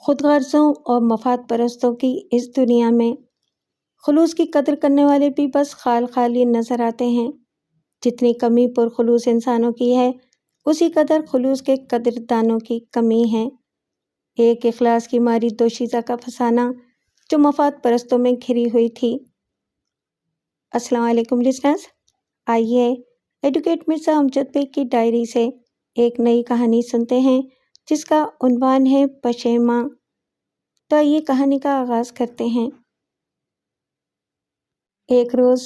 خود غرضوں اور مفاد پرستوں کی اس دنیا میں خلوص کی قدر کرنے والے بھی بس خالی نظر آتے ہیں۔ جتنی کمی پرخلوص انسانوں کی ہے، اسی قدر خلوص کے قدردانوں کی کمی ہے۔ ایک اخلاص کی ماری دوشیزہ کا فسانہ جو مفاد پرستوں میں گھری ہوئی تھی۔ السلام علیکم لسنرز، آئیے ایڈوکیٹ مرزا امجد بیگ کی ڈائری سے ایک نئی کہانی سنتے ہیں جس کا عنوان ہے پشیماں۔ تو آئیے کہانی کا آغاز کرتے ہیں۔ ایک روز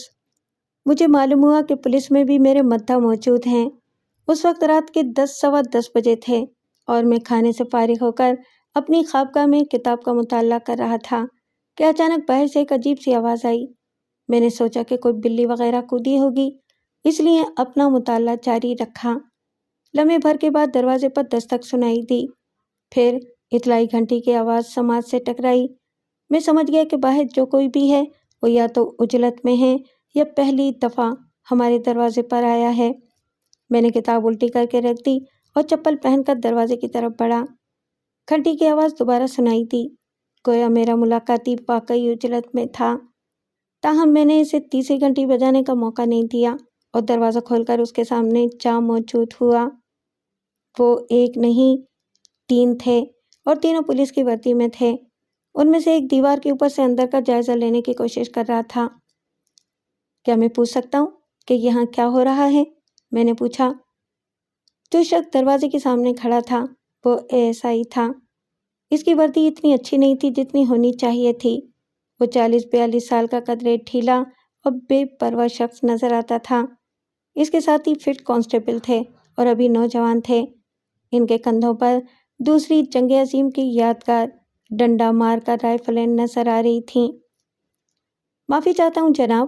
مجھے معلوم ہوا کہ پولیس میں بھی میرے مداح موجود ہیں۔ اس وقت رات کے 10 سوا 10 بجے تھے اور میں کھانے سے فارغ ہو کر اپنی خوابگاہ میں کتاب کا مطالعہ کر رہا تھا کہ اچانک باہر سے ایک عجیب سی آواز آئی۔ میں نے سوچا کہ کوئی بلی وغیرہ کودی ہوگی، اس لیے اپنا مطالعہ جاری رکھا۔ لمحے بھر کے بعد دروازے پر دستک سنائی دی، پھر اطلاعی گھنٹی کی آواز سماعت سے ٹکرائی۔ میں سمجھ گیا کہ باہر جو کوئی بھی ہے وہ یا تو عجلت میں ہے یا پہلی دفعہ ہمارے دروازے پر آیا ہے۔ میں نے کتاب الٹی کر کے رکھ دی اور چپل پہن کر دروازے کی طرف بڑھا۔ گھنٹی کی آواز دوبارہ سنائی دی، گویا میرا ملاقاتی واقعی عجلت میں تھا۔ تاہم میں نے اسے تیسری گھنٹی بجانے کا موقع نہیں دیا اور دروازہ کھول کر اس کے سامنے جا موجود ہوا۔ وہ ایک نہیں 3 تھے اور تینوں پولیس کی وردی میں تھے۔ ان میں سے ایک دیوار کے اوپر سے اندر کا جائزہ لینے کی کوشش کر رہا تھا۔ کیا میں پوچھ سکتا ہوں کہ یہاں کیا ہو رہا ہے؟ میں نے پوچھا۔ جو شخص دروازے کے سامنے کھڑا تھا وہ ASI تھا۔ اس کی وردی اتنی اچھی نہیں تھی جتنی ہونی چاہیے تھی۔ وہ 40-42 سال کا قدرے ڈھیلا اور بے پرواہ شخص نظر آتا تھا۔ اس کے ساتھ ہی فٹ کانسٹیبل تھے اور ابھی نوجوان تھے۔ ان کے کندھوں پر دوسری جنگ عظیم کی یادگار ڈنڈا مار کر رائفلیں نظر آ رہی تھیں۔ معافی چاہتا ہوں جناب،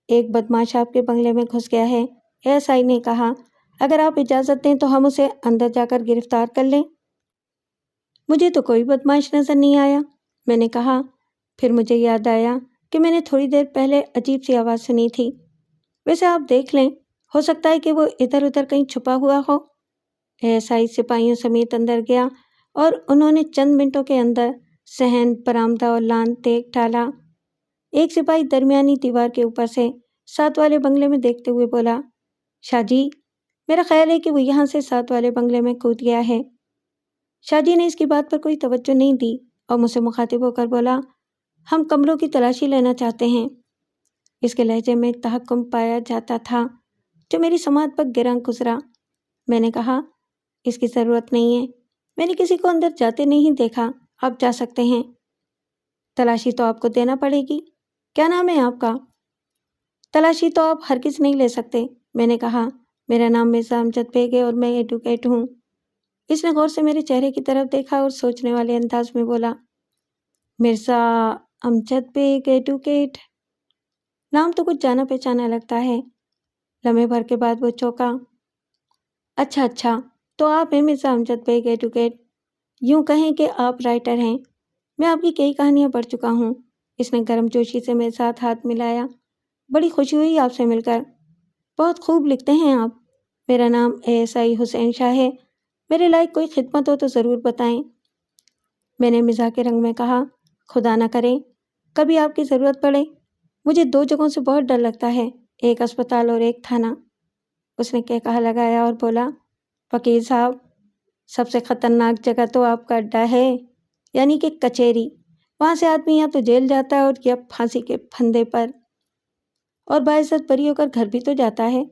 ایک بدماش آپ کے بنگلے میں گھس گیا ہے، ASI نے کہا۔ اگر آپ اجازت دیں تو ہم اسے اندر جا کر گرفتار کر لیں۔ مجھے تو کوئی بدماش نظر نہیں آیا، میں نے کہا۔ پھر مجھے یاد آیا کہ میں نے تھوڑی دیر پہلے عجیب سی آواز سنی تھی۔ ویسے آپ دیکھ لیں، ہو سکتا ہے کہ وہ ادھر ادھر کہیں چھپا ہوا ہو۔ ASI سپاہیوں سمیت اندر گیا اور انہوں نے چند منٹوں کے اندر صحن، برآمدہ اور لان دیکھ ڈالا۔ ایک سپاہی درمیانی دیوار کے اوپر سے ساتھ والے بنگلے میں دیکھتے ہوئے بولا، شاہ جی، میرا خیال ہے کہ وہ یہاں سے ساتھ والے بنگلے میں کود گیا ہے۔ شاہ جی نے اس کی بات پر کوئی توجہ نہیں دی اور مجھ سے مخاطب ہو کر بولا، ہم کمروں کی تلاشی لینا چاہتے ہیں۔ اس کے لہجے میں تحکم پایا جاتا تھا جو میری سماعت پر گراں گزرا۔ میں نے کہا، اس کی ضرورت نہیں ہے، میں نے کسی کو اندر جاتے نہیں دیکھا، آپ جا سکتے ہیں۔ تلاشی تو آپ کو دینا پڑے گی، کیا نام ہے آپ کا؟ تلاشی تو آپ ہرگز نہیں لے سکتے، میں نے کہا۔ میرا نام مرزا امجد بیگ ہے اور میں ایڈوکیٹ ہوں۔ اس نے غور سے میرے چہرے کی طرف دیکھا اور سوچنے والے انداز میں بولا، مرزا امجد بیگ ایڈوکیٹ، نام تو کچھ جانا پہچانا لگتا ہے۔ لمحے بھر کے بعد وہ چونکا۔ اچھا، تو آپ ہیں مرزا امجد بیگ ایڈوکیٹ، یوں کہیں کہ آپ رائٹر ہیں۔ میں آپ کی کئی کہانیاں پڑھ چکا ہوں۔ اس نے گرم جوشی سے میرے ساتھ ہاتھ ملایا۔ بڑی خوشی ہوئی آپ سے مل کر، بہت خوب لکھتے ہیں آپ۔ میرا نام ASI حسین شاہ ہے، میرے لائق کوئی خدمت ہو تو ضرور بتائیں۔ میں نے مزاح کے رنگ میں کہا، خدا نہ کرے کبھی آپ کی ضرورت پڑے، مجھے 2 جگہوں سے بہت ڈر لگتا ہے، ایک اسپتال اور ایک تھانہ۔ اس نے کہا لگایا اور بولا، وکیل صاحب، سب سے خطرناک جگہ تو آپ کا اڈا ہے، یعنی کہ کچہری۔ وہاں سے آدمی یا تو جیل جاتا ہے اور یا پھانسی کے پھندے پر، اور باعزت بری ہو کر گھر بھی تو جاتا ہے۔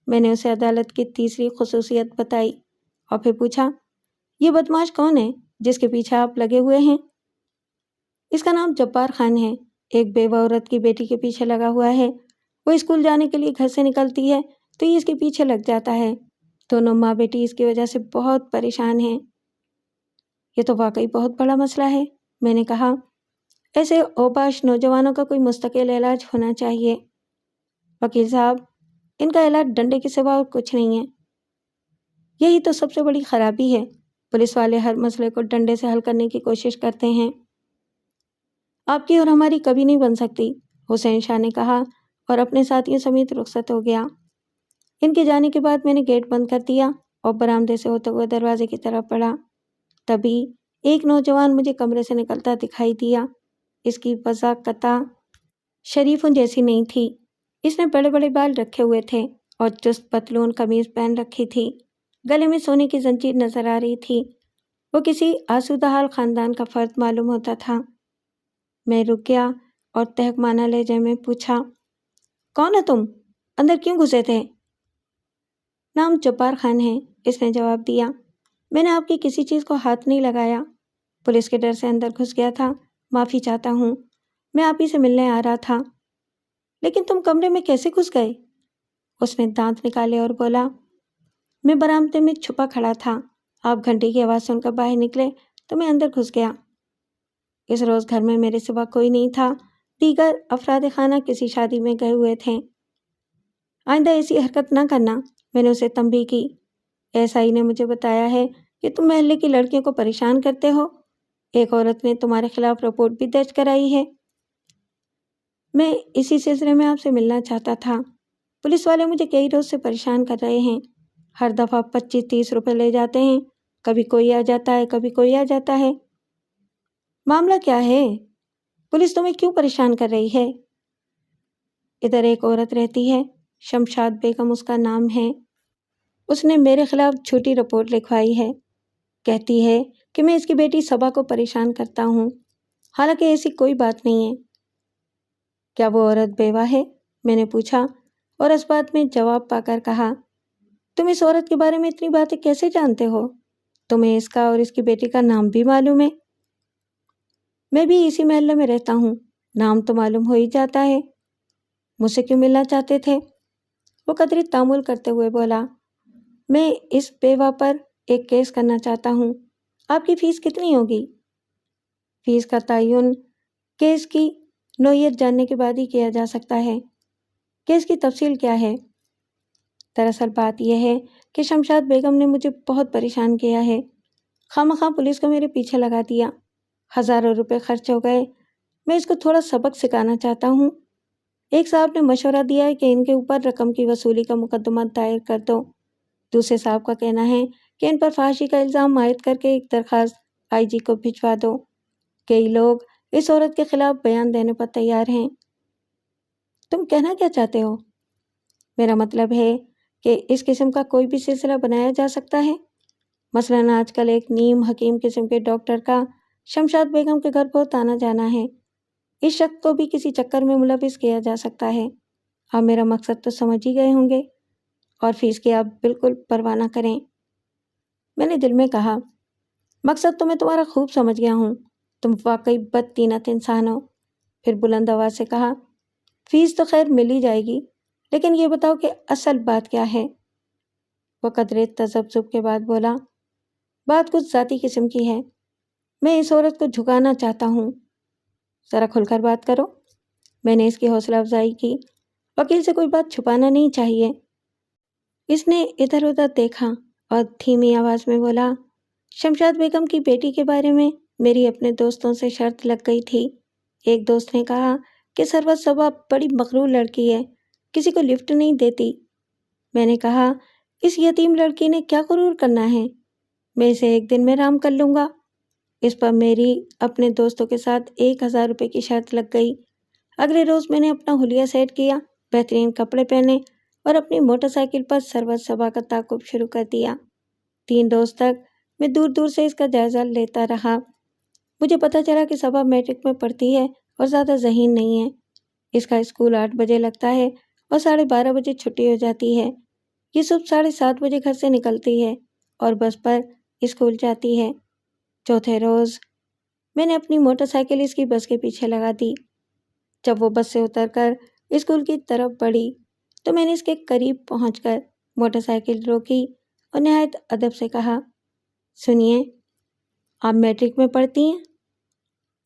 میں نے اسے عدالت کی تیسری خصوصیت بتائی اور پھر پوچھا، یہ بدماش کون ہے جس کے پیچھے آپ لگے ہوئے ہیں؟ اس کا نام جبار خان ہے، ایک بیوہ عورت کی بیٹی کے پیچھے لگا ہوا ہے۔ وہ اسکول جانے کے لیے گھر سے نکلتی ہے تو یہ اس کے پیچھے لگ جاتا ہے۔ دونوں ماں بیٹی اس کی وجہ سے بہت پریشان ہیں۔ یہ تو واقعی بہت بڑا مسئلہ ہے، میں نے کہا۔ ایسے اوباش نوجوانوں کا کوئی مستقل علاج ہونا چاہیے۔ وکیل صاحب، ان کا علاج ڈنڈے کے سوا اور کچھ نہیں ہے۔ یہی تو سب سے بڑی خرابی ہے، پولیس والے ہر مسئلے کو ڈنڈے سے حل کرنے کی کوشش کرتے ہیں۔ آپ کی اور ہماری کبھی نہیں بن سکتی، حسین شاہ نے کہا اور اپنے ساتھیوں سمیت رخصت ہو گیا۔ ان کے جانے کے بعد میں نے گیٹ بند کر دیا اور برآمدے سے ہوتے ہوئے دروازے کی طرف بڑھا۔ تبھی ایک نوجوان مجھے کمرے سے نکلتا دکھائی دیا۔ اس کی وضع قطع شریفوں جیسی نہیں تھی۔ اس نے بڑے بڑے بال رکھے ہوئے تھے اور چست پتلون قمیض پہن رکھی تھی۔ گلے میں سونے کی زنجیر نظر آ رہی تھی۔ وہ کسی آسودہ حال خاندان کا فرد معلوم ہوتا تھا۔ میں رک گیا اور تہکمانہ لہجے میں پوچھا، کون ہے تم؟ اندر کیوں گھسے تھے؟ نام جبار خان ہے، اس نے جواب دیا۔ میں نے آپ کی کسی چیز کو ہاتھ نہیں لگایا، پولیس کے ڈر سے اندر گھس گیا تھا، معافی چاہتا ہوں، میں آپ ہی سے ملنے آ رہا تھا۔ لیکن تم کمرے میں کیسے گھس گئے؟ اس نے دانت نکالے اور بولا، میں برآمدے میں چھپا کھڑا تھا، آپ گھنٹی کی آواز سن کر باہر نکلے تو میں اندر گھس گیا۔ اس روز گھر میں میرے سوا کوئی نہیں تھا، دیگر افراد خانہ کسی شادی میں گئے ہوئے تھے۔ آئندہ ایسی حرکت نہ کرنا، میں نے اسے تنبیہ کی۔ ایس آئی نے مجھے بتایا ہے کہ تم محلے کی لڑکیوں کو پریشان کرتے ہو، ایک عورت نے تمہارے خلاف رپورٹ بھی درج کرائی ہے۔ میں اسی سلسلے میں آپ سے ملنا چاہتا تھا، پولیس والے مجھے کئی روز سے پریشان کر رہے ہیں، ہر دفعہ 25-30 روپے لے جاتے ہیں، کبھی کوئی آ جاتا ہے، کبھی کوئی آ جاتا ہے۔ معاملہ کیا ہے؟ پولیس تمہیں کیوں پریشان کر رہی ہے؟ ادھر ایک عورت رہتی ہے، شمشاد بیگم اس کا نام ہے، اس نے میرے خلاف جھوٹی رپورٹ لکھوائی ہے، کہتی ہے کہ میں اس کی بیٹی صبا کو پریشان کرتا ہوں، حالانکہ ایسی کوئی بات نہیں ہے۔ کیا وہ عورت بیوہ ہے؟ میں نے پوچھا اور اس بات میں جواب پا کر کہا، تم اس عورت کے بارے میں اتنی باتیں کیسے جانتے ہو؟ تمہیں اس کا اور اس کی بیٹی کا نام بھی معلوم ہے؟ میں بھی اسی محلے میں رہتا ہوں، نام تو معلوم ہو ہی جاتا ہے۔ مجھ سے کیوں ملنا چاہتے تھے؟ وہ قدرے تامل کرتے ہوئے بولا، میں اس بیوہ پر ایک کیس کرنا چاہتا ہوں، آپ کی فیس کتنی ہوگی؟ فیس کا تعین کیس کی نوعیت جاننے کے بعد ہی کیا جا سکتا ہے۔ کیس کی تفصیل کیا ہے؟ دراصل بات یہ ہے کہ شمشاد بیگم نے مجھے بہت پریشان کیا ہے، خواہ پولیس کو میرے پیچھے لگا دیا، ہزاروں روپے خرچ ہو گئے، میں اس کو تھوڑا سبق سکھانا چاہتا ہوں۔ ایک صاحب نے مشورہ دیا ہے کہ ان کے اوپر رقم کی وصولی کا مقدمہ دائر کر دو، دوسرے صاحب کا کہنا ہے کہ ان پر فحاشی کا الزام عائد کر کے ایک درخواست آئی جی کو بھجوا دو۔ کئی لوگ اس عورت کے خلاف بیان دینے پر تیار ہیں۔ تم کہنا کیا چاہتے ہو؟ میرا مطلب ہے کہ اس قسم کا کوئی بھی سلسلہ بنایا جا سکتا ہے، مثلاً آج کل ایک نیم حکیم قسم کے ڈاکٹر کا شمشاد بیگم کے گھر بہت آنا جانا ہے، اس شخص کو بھی کسی چکر میں ملوث کیا جا سکتا ہے۔ آپ میرا مقصد تو سمجھ ہی گئے ہوں گے، اور فیس کی آپ بالکل پرواہ نہ کریں۔ میں نے دل میں کہا، مقصد تو میں تمہارا خوب سمجھ گیا ہوں، تم واقعی بدطینت انسان ہو۔ پھر بلند آواز سے کہا، فیس تو خیر مل ہی جائے گی، لیکن یہ بتاؤ کہ اصل بات کیا ہے؟ وہ قدرے تذبذب کے بعد بولا، بات کچھ ذاتی قسم کی ہے، میں اس عورت کو جھکانا چاہتا ہوں۔ ذرا کھل کر بات کرو، میں نے اس کی حوصلہ افزائی کی، وکیل سے کوئی بات چھپانا نہیں چاہیے۔ اس نے ادھر ادھر دیکھا اور دھیمی آواز میں بولا، شمشاد بیگم کی بیٹی کے بارے میں میری اپنے دوستوں سے شرط لگ گئی تھی۔ ایک دوست نے کہا کہ سروت صبا بڑی مغرور لڑکی ہے، کسی کو لفٹ نہیں دیتی۔ میں نے کہا، اس یتیم لڑکی نے کیا غرور کرنا ہے، میں اسے ایک دن میں رام کر لوں گا۔ اس پر میری اپنے دوستوں کے ساتھ 1000 روپے کی شرط لگ گئی۔ اگلے روز میں نے اپنا حلیہ سیٹ کیا، بہترین کپڑے پہنے اور اپنی موٹر سائیکل پر سروت صبا کا تعاقب شروع کر دیا۔ 3 روز تک میں دور دور سے اس کا جائزہ لیتا رہا۔ مجھے پتہ چلا کہ صبا میٹرک میں پڑھتی ہے اور زیادہ ذہین نہیں ہے۔ اس کا اسکول 8 بجے لگتا ہے اور 12:30 بجے چھٹی ہو جاتی ہے۔ یہ صبح 7:30 بجے گھر سے نکلتی ہے اور بس پر اسکول جاتی ہے۔ چوتھے روز میں نے اپنی موٹر سائیکل اس کی بس کے پیچھے لگا دی۔ جب وہ بس سے اتر کر اسکول کی طرف بڑھی تو میں نے اس کے قریب پہنچ کر موٹر سائیکل روکی اور نہایت ادب سے کہا، سنیے، آپ میٹرک میں پڑھتی ہیں؟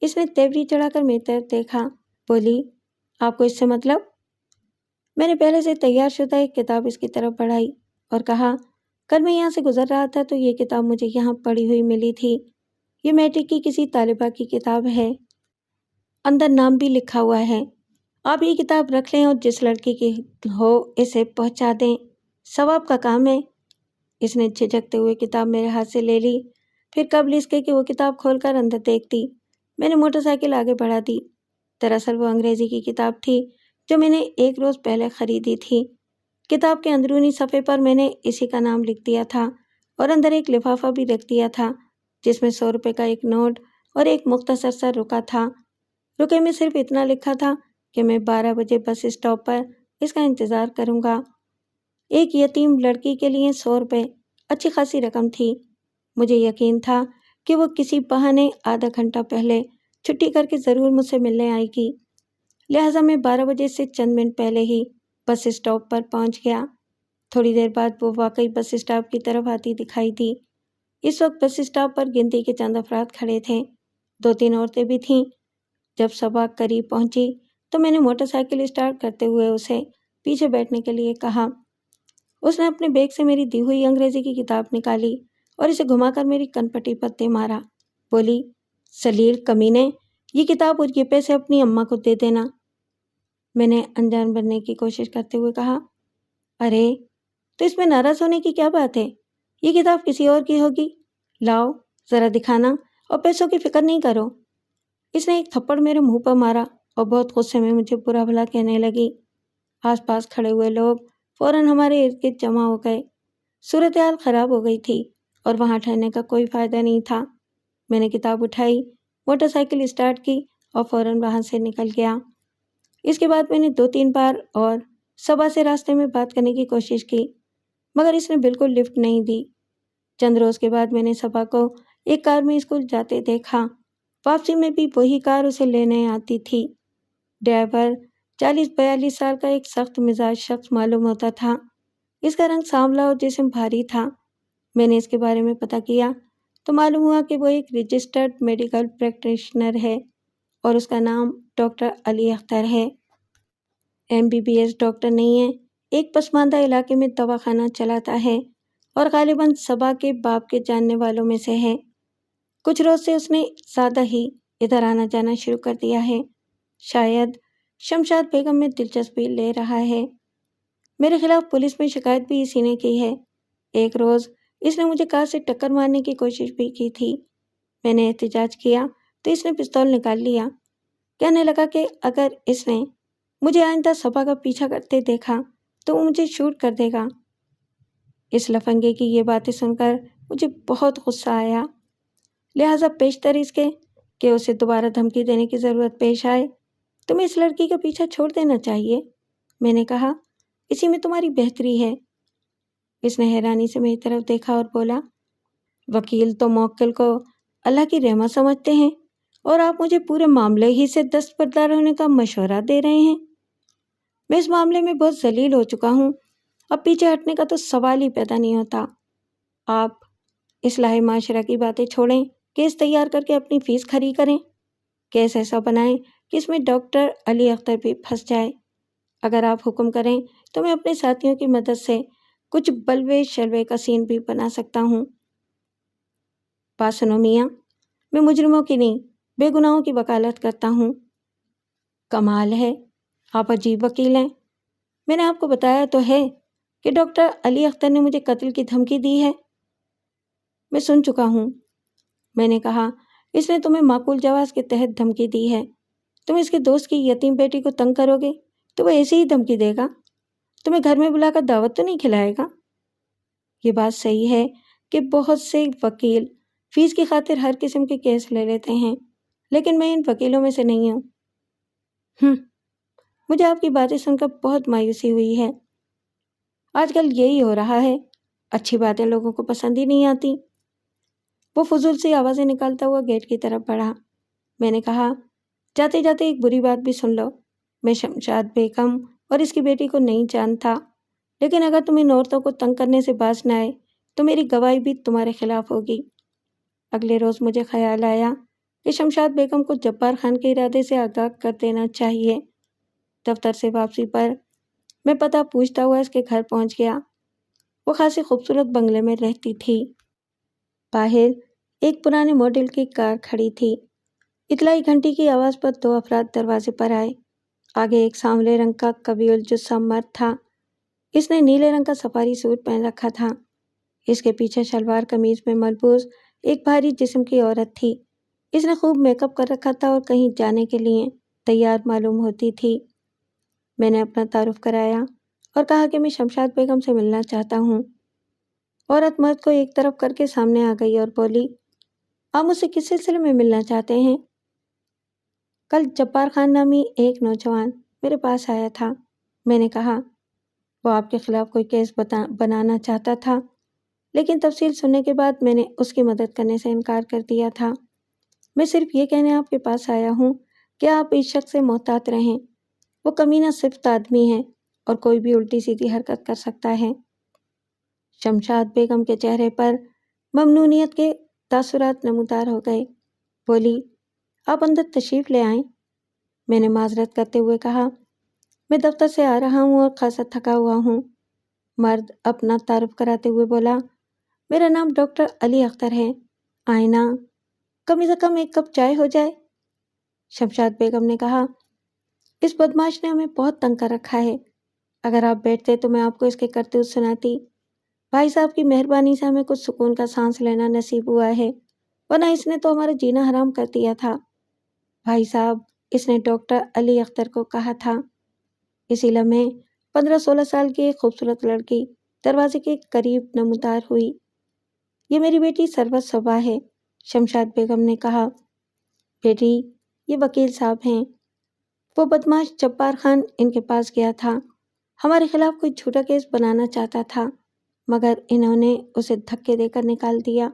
اس نے تیوری چڑھا کر میری طرف دیکھا، بولی، آپ کو اس سے مطلب؟ میں نے پہلے سے تیار شدہ ایک کتاب اس کی طرف بڑھائی اور کہا، کل میں یہاں سے گزر رہا تھا تو یہ کتاب مجھے یہاں پڑھی ہوئی ملی تھی۔ یہ میٹرک کی کسی طالبہ کی کتاب ہے، اندر نام بھی لکھا ہوا ہے۔ آپ یہ کتاب رکھ لیں اور جس لڑکی کی ہو اسے پہنچا دیں، ثواب کا کام ہے۔ اس نے جھجکتے ہوئے کتاب میرے ہاتھ سے لے لی، پھر قبل اس کے کہ وہ کتاب کھول کر اندر دیکھتی، میں نے موٹر سائیکل آگے بڑھا دی۔ دراصل وہ انگریزی کی کتاب تھی جو میں نے ایک روز پہلے خریدی تھی۔ کتاب کے اندرونی صفحے پر میں نے اسی کا نام لکھ دیا تھا اور اندر ایک لفافہ بھی رکھ دیا تھا جس میں 100 روپے کا ایک نوٹ اور ایک مختصر سا رکا تھا۔ رکے میں صرف اتنا لکھا تھا کہ میں 12 بجے بس اسٹاپ پر اس کا انتظار کروں گا۔ ایک یتیم لڑکی کے لیے 100 روپے اچھی خاصی رقم تھی۔ مجھے یقین تھا کہ وہ کسی بہانے آدھا گھنٹہ پہلے چھٹی کر کے ضرور مجھ سے ملنے آئے گی، لہٰذا میں 12 بجے سے چند منٹ پہلے ہی بس اسٹاپ پر پہنچ گیا۔ تھوڑی دیر بعد وہ واقعی بس اسٹاپ کی طرف آتی دکھائی دی۔ اس وقت بس اسٹاپ پر گنتی کے چند افراد کھڑے تھے، 2-3 عورتیں بھی تھیں۔ جب صبا قریب پہنچی تو میں نے موٹر سائیکل اسٹارٹ کرتے ہوئے اسے پیچھے بیٹھنے کے لیے کہا۔ اس نے اپنے بیگ سے میری دی ہوئی انگریزی کی کتاب نکالی اور اسے گھما کر میری کن پٹی پر دے مارا۔ بولی، سلیل کمینے، یہ کتاب اور یہ پیسے اپنی اماں کو دے دینا۔ میں نے انجان بننے کی کوشش کرتے ہوئے کہا، ارے تو اس میں ناراض ہونے کی کیا بات ہے؟ یہ کتاب کسی اور کی ہوگی، لاؤ ذرا دکھانا، اور پیسوں کی فکر نہیں کرو۔ اس نے ایک تھپڑ میرے منہ پر مارا اور بہت غصے میں مجھے برا بھلا کہنے لگی۔ آس پاس کھڑے ہوئے لوگ فوراً ہمارے ارد گرد جمع ہو گئے۔ صورتحال خراب ہو گئی تھی اور وہاں ٹھہرنے کا کوئی فائدہ نہیں تھا۔ میں نے کتاب اٹھائی، موٹر سائیکل اسٹارٹ کی اور فوراً وہاں سے نکل گیا۔ اس کے بعد میں نے 2-3 بار اور صبا سے راستے میں بات کرنے کی کوشش کی، مگر اس نے بالکل لفٹ نہیں دی۔ چند روز کے بعد میں نے صبا کو ایک کار میں اسکول جاتے دیکھا۔ واپسی میں بھی وہی کار اسے لینے آتی تھی۔ ڈرائیور 40-42 سال کا ایک سخت مزاج شخص معلوم ہوتا تھا۔ اس کا رنگ سانولا اور جسم بھاری تھا۔ میں نے اس کے بارے میں پتہ کیا تو معلوم ہوا کہ وہ ایک رجسٹرڈ میڈیکل پریکٹیشنر ہے اور اس کا نام ڈاکٹر علی اختر ہے۔ MBBS ڈاکٹر نہیں ہے، ایک پسماندہ علاقے میں دواخانہ چلاتا ہے اور غالباً صبا کے باپ کے جاننے والوں میں سے ہے۔ کچھ روز سے اس نے زیادہ ہی ادھر آنا جانا شروع کر دیا ہے۔ شاید شمشاد بیگم میں دلچسپی لے رہا ہے۔ میرے خلاف پولیس میں شکایت بھی اسی نے کی ہے۔ ایک روز اس نے مجھے کار سے ٹکر مارنے کی کوشش بھی کی تھی۔ میں نے احتجاج کیا تو اس نے پستول نکال لیا۔ کہنے لگا کہ اگر اس نے مجھے آئندہ صبا کا پیچھا کرتے دیکھا تو وہ مجھے شوٹ کر دے گا۔ اس لفنگے کی یہ باتیں سن کر مجھے بہت غصہ آیا، لہٰذا پیشتر اس کے کہ اسے دوبارہ دھمکی دینے کی ضرورت پیش آئے تمہیں اس لڑکی کا پیچھا چھوڑ دینا چاہیے۔ میں نے کہا، اسی میں تمہاری بہتری ہے۔ اس نے حیرانی سے میری طرف دیکھا اور بولا، وکیل تو موکل کو اللہ کی رحمت سمجھتے ہیں اور آپ مجھے پورے معاملے ہی سے دستبردار ہونے کا مشورہ دے رہے ہیں۔ میں اس معاملے میں بہت ذلیل ہو چکا ہوں، اب پیچھے ہٹنے کا تو سوال ہی پیدا نہیں ہوتا۔ آپ اصلاح معاشرہ کی باتیں چھوڑیں، کیس تیار کر کے اپنی فیس کھری کریں۔ کیس ایسا بنائیں کہ اس میں ڈاکٹر علی اختر بھی پھنس جائے۔ اگر آپ حکم کریں تو میں اپنے ساتھیوں کی مدد سے کچھ بلوے شلوے کا سین بھی بنا سکتا ہوں۔ بات سنو میاں، میں مجرموں کی نہیں، بے گناہوں کی وکالت کرتا ہوں۔ کمال ہے، آپ عجیب وکیل ہیں۔ میں نے آپ کو بتایا تو ہے کہ ڈاکٹر علی اختر نے مجھے قتل کی دھمکی دی ہے۔ میں سن چکا ہوں۔ میں نے کہا، اس نے تمہیں معقول جواز کے تحت دھمکی دی ہے۔ تم اس کے دوست کی یتیم بیٹی کو تنگ کرو گے تو وہ ایسے ہی دھمکی دے گا، تمہیں گھر میں بلا کر دعوت تو نہیں کھلائے گا۔ یہ بات صحیح ہے کہ بہت سے وکیل فیس کی خاطر ہر قسم کے کیس لے لیتے ہیں، لیکن میں ان وکیلوں میں سے نہیں ہوں۔ مجھے آپ کی باتیں سن کر بہت مایوسی ہوئی ہے۔ آج کل یہی ہو رہا ہے، اچھی باتیں لوگوں کو پسند ہی نہیں آتی۔ وہ فضول سی آوازیں نکالتا ہوا گیٹ کی طرف بڑھا۔ میں نے کہا، جاتے جاتے ایک بری بات بھی سن لو۔ میں شمشاد بیگم اور اس کی بیٹی کو نہیں جانتا، لیکن اگر تم ان عورتوں کو تنگ کرنے سے باز نہ آئے تو میری گواہی بھی تمہارے خلاف ہوگی۔ اگلے روز مجھے خیال آیا کہ شمشاد بیگم کو جبار خان کے ارادے سے آگاہ کر دینا چاہیے۔ دفتر سے واپسی پر میں پتہ پوچھتا ہوا اس کے گھر پہنچ گیا۔ وہ خاصی خوبصورت بنگلے میں رہتی تھی۔ باہر ایک پرانے ماڈل کی کار کھڑی تھی۔ اطلاعی گھنٹی کی آواز پر 2 افراد دروازے پر آئے۔ آگے ایک سانولے رنگ کا قوی الجثہ مرد تھا۔ اس نے نیلے رنگ کا سفاری سوٹ پہن رکھا تھا۔ اس کے پیچھے شلوار قمیض میں ملبوس ایک بھاری جسم کی عورت تھی۔ اس نے خوب میک اپ کر رکھا تھا اور کہیں جانے کے لیے تیار معلوم ہوتی تھی۔ میں نے اپنا تعارف کرایا اور کہا کہ میں شمشاد بیگم سے ملنا چاہتا ہوں۔ عورت مرد کو ایک طرف کر کے سامنے آ گئی اور بولی، آپ مجھ سے کس سلسلے میں ملنا چاہتے ہیں؟ کل جبار خان نامی ایک نوجوان میرے پاس آیا تھا۔ میں نے کہا، وہ آپ کے خلاف کوئی کیس بنانا چاہتا تھا، لیکن تفصیل سننے کے بعد میں نے اس کی مدد کرنے سے انکار کر دیا تھا۔ میں صرف یہ کہنے آپ کے پاس آیا ہوں کہ آپ اس شخص سے محتاط رہیں۔ وہ کمینہ صفت آدمی ہے اور کوئی بھی الٹی سیدھی حرکت کر سکتا ہے۔ شمشاد بیگم کے چہرے پر ممنونیت کے تاثرات نمودار ہو گئے۔ بولی، آپ اندر تشریف لے آئیں۔ میں نے معذرت کرتے ہوئے کہا، میں دفتر سے آ رہا ہوں اور خاصا تھکا ہوا ہوں۔ مرد اپنا تعارف کراتے ہوئے بولا، میرا نام ڈاکٹر علی اختر ہے۔ آئیں نا، کم سے کم ایک کپ چائے ہو جائے۔ شمشاد بیگم نے کہا، اس بدماش نے ہمیں بہت تنگ کر رکھا ہے۔ اگر آپ بیٹھتے تو میں آپ کو اس کے کرتوت سناتی۔ بھائی صاحب کی مہربانی سے ہمیں کچھ سکون کا سانس لینا نصیب ہوا ہے، ورنہ اس نے تو ہمارا جینا حرام کر دیا تھا۔ بھائی صاحب، اس نے ڈاکٹر علی اختر کو کہا تھا۔ اسی لمحے 15-16 سال کی ایک خوبصورت لڑکی دروازے کے قریب نمودار ہوئی۔ یہ میری بیٹی ثروت صبا ہے، شمشاد بیگم نے کہا۔ بیٹی، یہ وکیل صاحب ہیں۔ وہ بدماش جبار خان ان کے پاس گیا تھا، ہمارے خلاف کوئی جھوٹا کیس بنانا چاہتا تھا، مگر انہوں نے اسے دھکے دے کر نکال دیا۔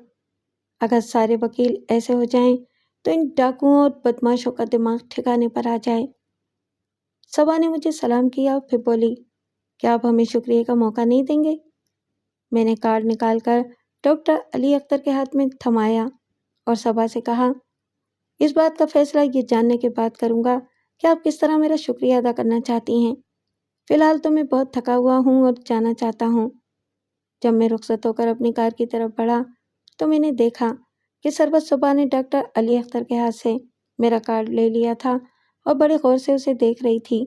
اگر سارے وکیل ایسے ہو جائیں تو ان ڈاکوؤں اور بدماشوں کا دماغ ٹھکانے پر آ جائے۔ صبا نے مجھے سلام کیا اور پھر بولی، کیا آپ ہمیں شکریہ کا موقع نہیں دیں گے؟ میں نے کارڈ نکال کر ڈاکٹر علی اختر کے ہاتھ میں تھمایا اور صبا سے کہا، اس بات کا فیصلہ یہ جاننے کے بعد کروں گا کہ آپ کس طرح میرا شکریہ ادا کرنا چاہتی ہیں۔ فی الحال تو میں بہت تھکا ہوا ہوں اور جانا چاہتا ہوں۔ جب میں رخصت ہو کر اپنی کار کی طرف بڑھا تو میں نے دیکھا کہ ثروت صبا نے ڈاکٹر علی اختر کے ہاتھ سے میرا کارڈ لے لیا تھا اور بڑے غور سے اسے دیکھ رہی تھی۔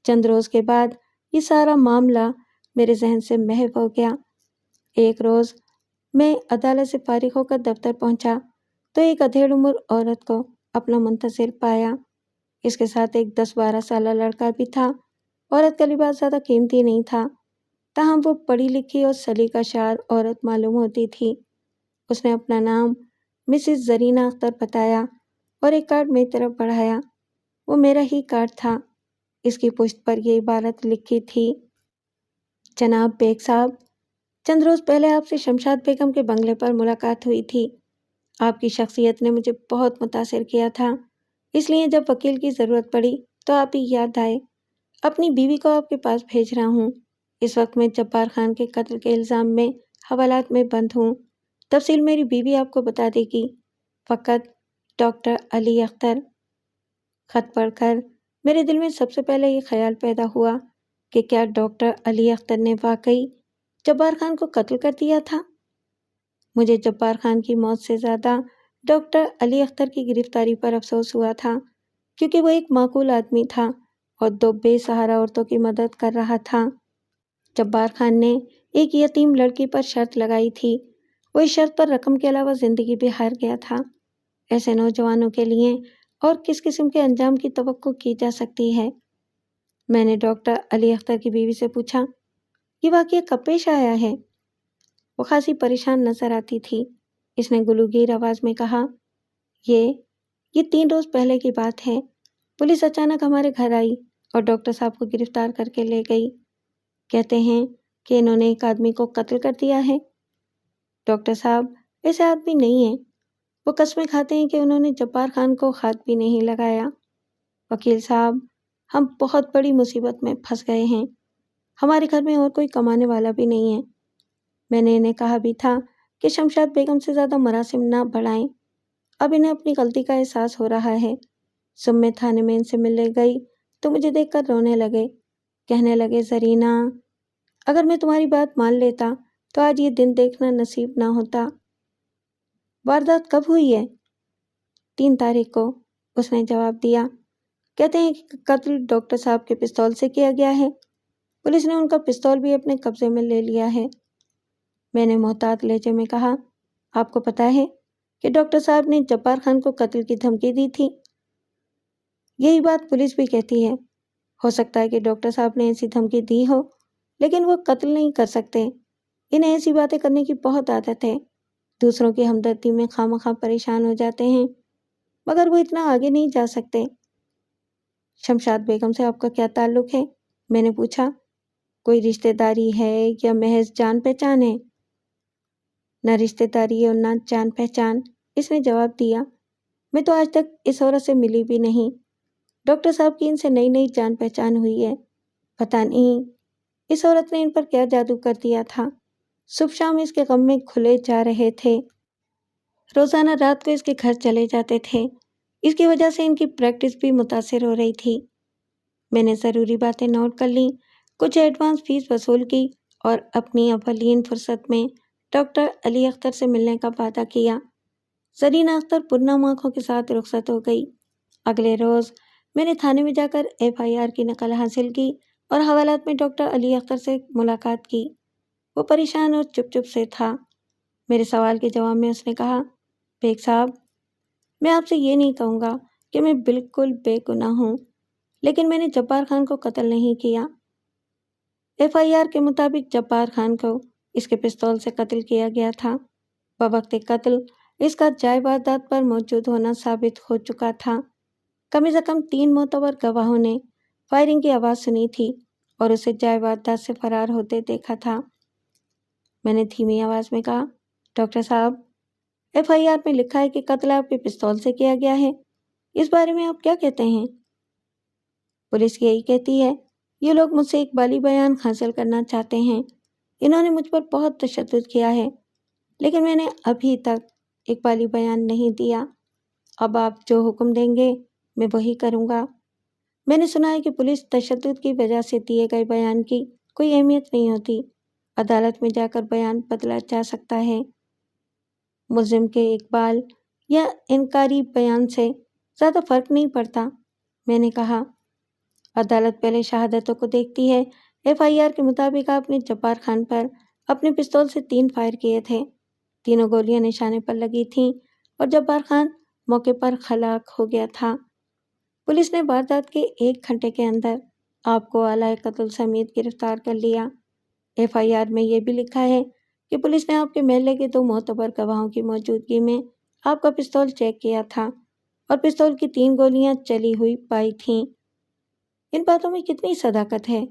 چند روز کے بعد یہ سارا معاملہ میرے ذہن سے محو ہو گیا۔ ایک روز میں عدالت سے فارغ ہو کر دفتر پہنچا تو ایک ادھیڑ عمر عورت کو اپنا منتظر پایا۔ اس کے ساتھ ایک 10-12 سالہ لڑکا بھی تھا۔ عورت کا لباس زیادہ قیمتی نہیں تھا، تاہم وہ پڑھی لکھی اور سلیقہ شعر عورت معلوم ہوتی تھی۔ اس نے اپنا نام مسز زرینہ اختر بتایا اور ایک کارڈ میری طرف بڑھایا۔ وہ میرا ہی کارڈ تھا۔ اس کی پشت پر یہ عبارت لکھی تھی، جناب بیگ صاحب، چند روز پہلے آپ سے شمشاد بیگم کے بنگلے پر ملاقات ہوئی تھی۔ آپ کی شخصیت نے مجھے بہت متاثر کیا تھا، اس لیے جب وکیل کی ضرورت پڑی تو آپ ہی یاد آئے۔ اپنی بیوی کو آپ کے پاس بھیج رہا ہوں۔ اس وقت میں جبار خان کے قتل کے الزام میں حوالات میں بند ہوں۔ تفصیل میری بیوی آپ کو بتا دے گی۔ فقط ڈاکٹر علی اختر۔ خط پڑھ کر میرے دل میں سب سے پہلے یہ خیال پیدا ہوا کہ کیا ڈاکٹر علی اختر نے واقعی جبار خان کو قتل کر دیا تھا؟ مجھے جبار خان کی موت سے زیادہ ڈاکٹر علی اختر کی گرفتاری پر افسوس ہوا تھا، کیونکہ وہ ایک معقول آدمی تھا اور 2 بے سہارا عورتوں کی مدد کر رہا تھا۔ جبار خان نے ایک یتیم لڑکی پر شرط لگائی تھی، وہ اس شرط پر رقم کے علاوہ زندگی بھی ہار گیا تھا۔ ایسے نوجوانوں کے لیے اور کس قسم کے انجام کی توقع کی جا سکتی ہے؟ میں نے ڈاکٹر علی اختر کی بیوی سے پوچھا، یہ واقعہ کب پیش آیا ہے؟ وہ خاصی پریشان نظر آتی تھی۔ اس نے گلوگیر آواز میں کہا، یہ 3 روز پہلے کی بات ہے۔ پولیس اچانک ہمارے گھر آئی اور ڈاکٹر صاحب کو گرفتار کر کے لے گئی۔ کہتے ہیں کہ انہوں نے ایک آدمی کو قتل کر دیا ہے۔ ڈاکٹر صاحب ایسے آدمی نہیں ہیں۔ وہ قسمیں کھاتے ہیں کہ انہوں نے جبار خان کو ہاتھ بھی نہیں لگایا۔ وکیل صاحب، ہم بہت بڑی مصیبت میں پھنس گئے ہیں۔ ہمارے گھر میں اور کوئی کمانے والا بھی نہیں ہے۔ میں نے انہیں کہا بھی تھا کہ شمشاد بیگم سے زیادہ مراسم نہ بڑھائیں۔ اب انہیں اپنی غلطی کا احساس ہو رہا ہے۔ صبح میں تھانے میں ان سے ملنے گئی تو مجھے دیکھ کر رونے لگے، کہنے لگے، زرینہ، اگر میں تمہاری بات مان لیتا تو آج یہ دن دیکھنا نصیب نہ ہوتا۔ واردات کب ہوئی ہے؟ 3 تاریخ کو، اس نے جواب دیا۔ کہتے ہیں کہ قتل ڈاکٹر صاحب کے پستول سے کیا گیا ہے۔ پولیس نے ان کا پستول بھی اپنے قبضے میں لے لیا ہے۔ میں نے محتاط لہجے میں کہا، آپ کو پتہ ہے کہ ڈاکٹر صاحب نے جبار خان کو قتل کی دھمکی دی تھی۔ یہی بات پولیس بھی کہتی ہے۔ ہو سکتا ہے کہ ڈاکٹر صاحب نے ایسی دھمکی دی ہو، لیکن وہ قتل نہیں کر سکتے۔ انہیں ایسی باتیں کرنے کی بہت عادت ہے، دوسروں کی ہمدردی میں خواہ پریشان ہو جاتے ہیں، مگر وہ اتنا آگے نہیں جا سکتے۔ شمشاد بیگم سے آپ کا کیا تعلق ہے؟ میں نے پوچھا۔ کوئی رشتہ داری ہے یا محض جان پہچان ہے؟ نہ رشتہ داری اور نہ جان پہچان، اس نے جواب دیا۔ میں تو آج تک اس عورت سے ملی بھی نہیں۔ ڈاکٹر صاحب کی ان سے نئی جان پہچان ہوئی ہے۔ پتہ نہیں اس عورت نے ان پر کیا جادو کر دیا تھا۔ صبح شام اس کے غم میں کھلے جا رہے تھے، روزانہ رات کو اس کے گھر چلے جاتے تھے۔ اس کی وجہ سے ان کی پریکٹس بھی متاثر ہو رہی تھی۔ میں نے ضروری باتیں نوٹ کر لیں، کچھ ایڈوانس فیس وصول کی اور اپنی اولین فرصت میں ڈاکٹر علی اختر سے ملنے کا وعدہ کیا۔ زرینہ اختر پرنام آنکھوں کے ساتھ رخصت ہو گئی۔ اگلے روز میں نے تھانے میں جا کر FIR کی نقل حاصل کی اور حوالات میں ڈاکٹر علی اختر سے ملاقات کی۔ وہ پریشان اور چپ سے تھا۔ میرے سوال کے جواب میں اس نے کہا، بیگ صاحب، میں آپ سے یہ نہیں کہوں گا کہ میں بالکل بے گناہ ہوں، لیکن میں نے جبار خان کو قتل نہیں کیا۔ FIR کے مطابق جبار خان کو اس کے پستول سے قتل کیا گیا تھا۔ بوقت قتل اس کا جائے واردات پر موجود ہونا ثابت ہو چکا تھا۔ کم از کم 3 معتبر گواہوں نے فائرنگ کی آواز سنی تھی اور اسے جائے واردات سے فرار ہوتے دیکھا تھا۔ میں نے دھیمی آواز میں کہا، ڈاکٹر صاحب، FIR میں لکھا ہے کہ قتل آپ کے پستول سے کیا گیا ہے، اس بارے میں آپ کیا کہتے ہیں؟ پولیس یہی کہتی ہے، یہ لوگ مجھ سے اقبالی بیان حاصل کرنا چاہتے ہیں۔ انہوں نے مجھ پر بہت تشدد کیا ہے، لیکن میں نے ابھی تک اقبالی بیان نہیں دیا۔ اب آپ جو حکم دیں گے میں وہی کروں گا۔ میں نے سنا ہے کہ پولیس تشدد کی وجہ سے دیے گئے بیان کی کوئی اہمیت نہیں ہوتی، عدالت میں جا کر بیان بدلا جا سکتا ہے۔ ملزم کے اقبال یا انکاری بیان سے زیادہ فرق نہیں پڑتا۔ میں نے کہا، عدالت پہلے شہادتوں کو دیکھتی ہے۔ FIR کے مطابق آپ نے جبار خان پر اپنے پستول سے 3 فائر کیے تھے۔ تینوں گولیاں نشانے پر لگی تھیں اور جبار خان موقع پر ہلاک ہو گیا تھا۔ پولیس نے واردات کے 1 گھنٹے کے اندر آپ کو آلائے قتل سمیت گرفتار کر لیا۔ FIR میں یہ بھی لکھا ہے کہ پولیس نے آپ کے محلے کے 2 معتبر گواہوں کی موجودگی میں آپ کا پستول چیک کیا تھا اور پستول کی 3 گولیاں چلی ہوئی پائی تھیں۔ ان باتوں میں کتنی صداقت ہے؟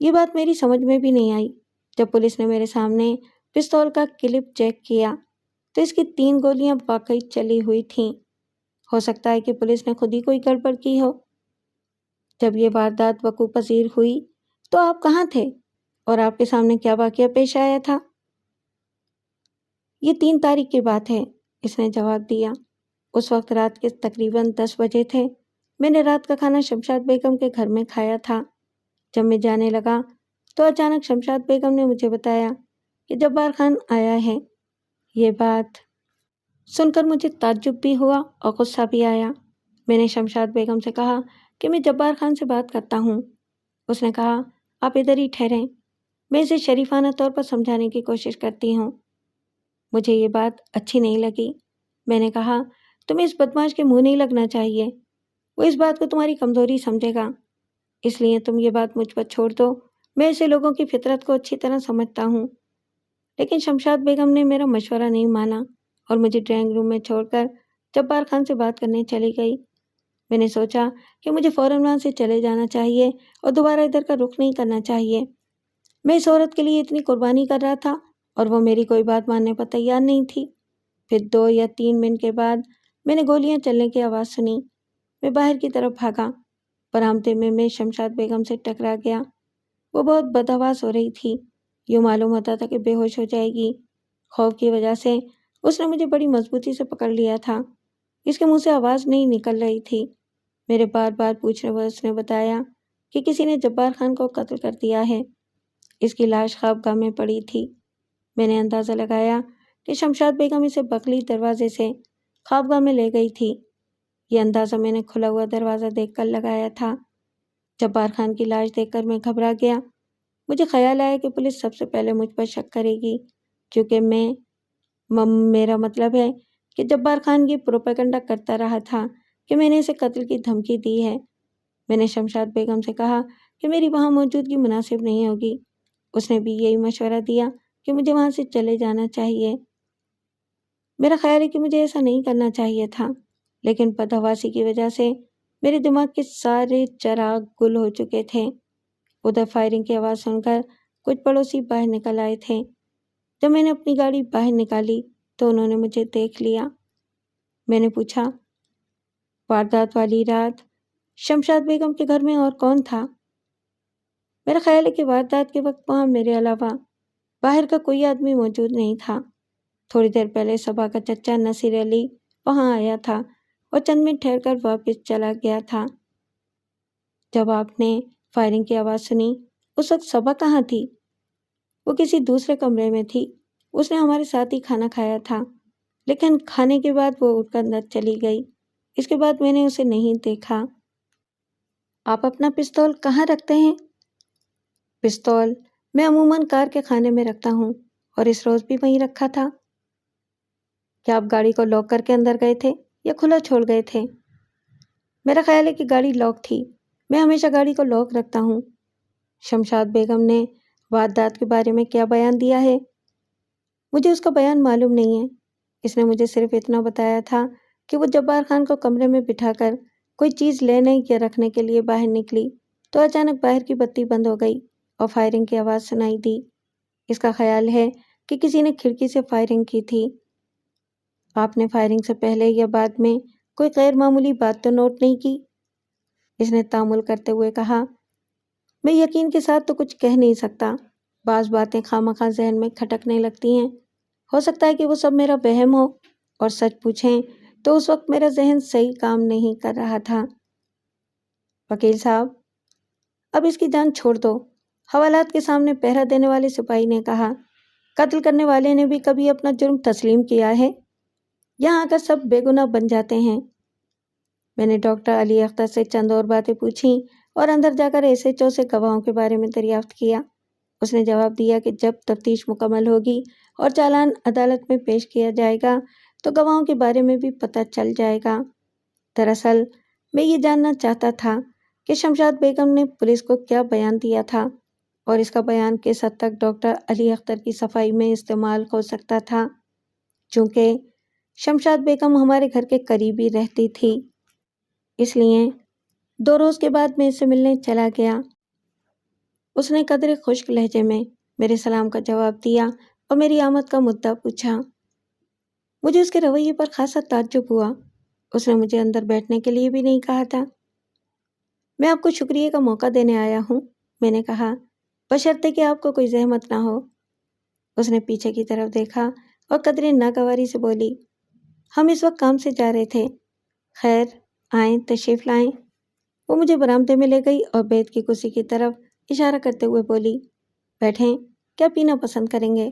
یہ بات میری سمجھ میں بھی نہیں آئی۔ جب پولیس نے میرے سامنے پستول کا کلپ چیک کیا تو اس کی 3 گولیاں واقعی چلی ہوئی تھیں۔ ہو سکتا ہے کہ پولیس نے خود ہی کوئی گڑبڑ کی ہو۔ جب یہ واردات وقوع پذیر ہوئی تو آپ کہاں تھے اور آپ کے سامنے کیا واقعہ پیش آیا تھا؟ یہ 3 تاریخ کی بات ہے، اس نے جواب دیا۔ اس وقت رات کے تقریباً 10 بجے تھے۔ میں نے رات کا کھانا شمشاد بیگم کے گھر میں کھایا تھا۔ جب میں جانے لگا تو اچانک شمشاد بیگم نے مجھے بتایا کہ جبار خان آیا ہے۔ یہ بات سن کر مجھے تعجب بھی ہوا اور غصہ بھی آیا۔ میں نے شمشاد بیگم سے کہا کہ میں جبار خان سے بات کرتا ہوں۔ اس نے کہا، آپ ادھر ہی ٹھہریں، میں اسے شریفانہ طور پر سمجھانے کی کوشش کرتی ہوں۔ مجھے یہ بات اچھی نہیں لگی۔ میں نے کہا، تمہیں اس بدماش کے منہ نہیں لگنا چاہیے، وہ اس بات کو تمہاری کمزوری سمجھے گا، اس لیے تم یہ بات مجھ پر چھوڑ دو۔ میں ایسے لوگوں کی فطرت کو اچھی طرح سمجھتا ہوں۔ لیکن شمشاد بیگم نے میرا مشورہ نہیں مانا اور مجھے ڈرائنگ روم میں چھوڑ کر جبار خان سے بات کرنے چلی گئی۔ میں نے سوچا کہ مجھے فوراً وہاں سے چلے جانا چاہیے اور دوبارہ ادھر کا رخ نہیں کرنا چاہیے۔ میں اس عورت کے لیے اتنی قربانی کر رہا تھا اور وہ میری کوئی بات ماننے پر تیار نہیں تھی۔ پھر 2 یا 3 منٹ کے بعد میں نے گولیاں چلنے کی آواز سنی۔ میں باہر کی طرف بھاگا۔ برآمدے میں شمشاد بیگم سے ٹکرا گیا۔ وہ بہت بدحواس ہو رہی تھی، یوں معلوم ہوتا تھا کہ بے ہوش ہو جائے گی۔ خوف کی وجہ سے اس نے مجھے بڑی مضبوطی سے پکڑ لیا تھا۔ اس کے منہ سے آواز نہیں نکل رہی تھی۔ میرے بار بار پوچھنے پر اس نے بتایا کہ کسی نے جبار خان کو قتل کر دیا ہے۔ اس کی لاش خوابگاہ میں پڑی تھی۔ میں نے اندازہ لگایا کہ شمشاد بیگم اسے بغلی دروازے سے خوابگاہ میں لے گئی تھی۔ یہ اندازہ میں نے کھلا ہوا دروازہ دیکھ کر لگایا تھا۔ جبار خان کی لاش دیکھ کر میں گھبرا گیا۔ مجھے خیال آیا کہ پولیس سب سے پہلے مجھ پر شک کرے گی، کیونکہ میں میرا مطلب ہے کہ جبار خان یہ پروپیگنڈا کرتا رہا تھا کہ میں نے اسے قتل کی دھمکی دی ہے۔ میں نے شمشاد بیگم سے کہا کہ میری وہاں موجودگی مناسب نہیں ہوگی۔ اس نے بھی یہی مشورہ دیا کہ مجھے وہاں سے چلے جانا چاہیے۔ میرا خیال ہے کہ مجھے ایسا نہیں کرنا چاہیے تھا، لیکن بدحواسی کی وجہ سے میرے دماغ کے سارے چراغ گل ہو چکے تھے۔ ادھر فائرنگ کی آواز سن کر کچھ پڑوسی باہر نکل آئے تھے۔ جب میں نے اپنی گاڑی باہر نکالی تو انہوں نے مجھے دیکھ لیا۔ میں نے پوچھا، واردات والی رات شمشاد بیگم کے گھر میں اور کون تھا؟ میرا خیال ہے کہ واردات کے وقت وہاں میرے علاوہ باہر کا کوئی آدمی موجود نہیں تھا۔ تھوڑی دیر پہلے صبا کا چچا نصیر علی وہاں آیا تھا اور چند منٹ ٹھہر کر واپس چلا گیا تھا۔ جب آپ نے فائرنگ کی آواز سنی اس وقت صبا کہاں تھی؟ وہ کسی دوسرے کمرے میں تھی۔ اس نے ہمارے ساتھ ہی کھانا کھایا تھا، لیکن کھانے کے بعد وہ اٹھ کر اندر چلی گئی۔ اس کے بعد میں نے اسے نہیں دیکھا۔ آپ اپنا پستول کہاں رکھتے ہیں؟ پستول میں عموماً کار کے خانے میں رکھتا ہوں، اور اس روز بھی وہیں رکھا تھا۔ کیا آپ گاڑی کو لاک کر کے اندر گئے تھے یا کھلا چھوڑ گئے تھے؟ میرا خیال ہے کہ گاڑی لاک تھی۔ میں ہمیشہ گاڑی کو لاک رکھتا ہوں۔ شمشاد بیگم نے واردات کے بارے میں کیا بیان دیا ہے؟ مجھے اس کا بیان معلوم نہیں ہے۔ اس نے مجھے صرف اتنا بتایا تھا کہ وہ جبار خان کو کمرے میں بٹھا کر کوئی چیز لینے یا رکھنے کے لیے باہر نکلی تو اچانک باہر کی بتی بند ہو گئی اور فائرنگ کی آواز سنائی دی۔ اس کا خیال ہے کہ کسی نے کھڑکی سے فائرنگ کی تھی۔ آپ نے فائرنگ سے پہلے یا بعد میں کوئی غیر معمولی بات تو نوٹ نہیں کی؟ اس نے تامل کرتے ہوئے کہا، میں یقین کے ساتھ تو کچھ کہہ نہیں سکتا۔ بعض باتیں خواہ ذہن میں کھٹکنے لگتی ہیں۔ ہو سکتا ہے کہ وہ سب میرا وہم ہو، اور سچ پوچھیں تو اس وقت میرا ذہن صحیح کام نہیں کر رہا تھا۔ وکیل صاحب، اب اس کی جان چھوڑ دو، حوالات کے سامنے پہرا دینے والے سپاہی نے کہا۔ قتل کرنے والے نے بھی کبھی اپنا جرم تسلیم کیا ہے؟ یہاں آ کر سب بے گناہ بن جاتے ہیں۔ میں نے ڈاکٹر علی اختر سے چند اور باتیں پوچھیں اور اندر جا کر ایس ایچ او سے گواہوں کے بارے میں دریافت کیا۔ اس نے جواب دیا کہ جب تفتیش مکمل ہوگی اور چالان عدالت میں پیش کیا جائے گا تو گواہوں کے بارے میں بھی پتہ چل جائے گا۔ دراصل میں یہ جاننا چاہتا تھا کہ شمشاد بیگم نے پولیس کو کیا بیان دیا تھا، اور اس کا بیان کس حد تک ڈاکٹر علی اختر کی صفائی میں استعمال ہو سکتا تھا، چونکہ شمشاد بیگم ہمارے گھر کے قریبی رہتی تھی۔ اس لیے 2 روز کے بعد میں اس سے ملنے چلا گیا۔ اس نے قدرے خشک لہجے میں میرے سلام کا جواب دیا اور میری آمد کا مدعا پوچھا۔ مجھے اس کے رویے پر خاصا تعجب ہوا۔ اس نے مجھے اندر بیٹھنے کے لیے بھی نہیں کہا تھا۔ میں آپ کو شکریہ کا موقع دینے آیا ہوں، میں نے کہا، بشرطے کہ آپ کو کوئی زحمت نہ ہو۔ اس نے پیچھے کی طرف دیکھا اور قدرے ناگواری سے بولی، ہم اس وقت کام سے جا رہے تھے۔ خیر، آئیں، تشریف لائیں۔ وہ مجھے برآمدے میں لے گئی اور بیت کی کرسی کی طرف اشارہ کرتے ہوئے بولی، بیٹھیں، کیا پینا پسند کریں گے؟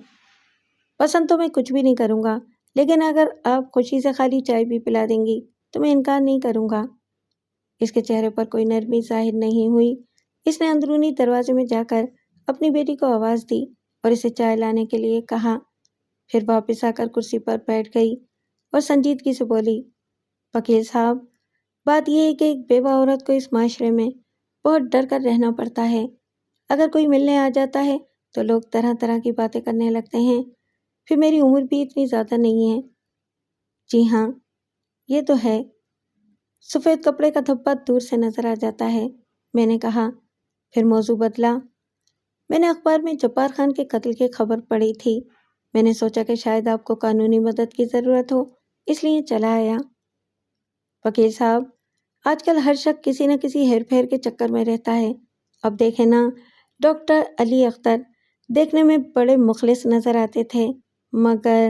پسند تو میں کچھ بھی نہیں کروں گا، لیکن اگر آپ خوشی سے خالی چائے بھی پلا دیں گی تو میں انکار نہیں کروں گا۔ اس کے چہرے پر کوئی نرمی ظاہر نہیں ہوئی۔ اس نے اندرونی دروازے میں جا کر اپنی بیٹی کو آواز دی اور اسے چائے لانے کے لیے کہا، پھر واپس آ کر کرسی پر بیٹھ گئی اور سنجیدگی سے بولی، وکیل صاحب، بات یہ ہے کہ ایک بیوہ عورت کو اس معاشرے میں بہت ڈر کر رہنا پڑتا ہے۔ اگر کوئی ملنے آ جاتا ہے تو لوگ طرح طرح کی باتیں کرنے لگتے ہیں۔ پھر میری عمر بھی اتنی زیادہ نہیں ہے۔ جی ہاں، یہ تو ہے۔ سفید کپڑے کا دھبا دور سے نظر آ جاتا ہے، میں نے کہا۔ پھر موضوع بدلا۔ میں نے اخبار میں جبار خان کے قتل کی خبر پڑھی تھی۔ میں نے سوچا کہ شاید آپ کو قانونی مدد کی ضرورت ہو، اس لیے چلا آیا۔ وکیل صاحب، آج کل ہر شخص کسی نہ کسی ہیر پھیر کے چکر میں رہتا ہے۔ اب دیکھیں نا، ڈاکٹر علی اختر دیکھنے میں بڑے مخلص نظر آتے تھے، مگر…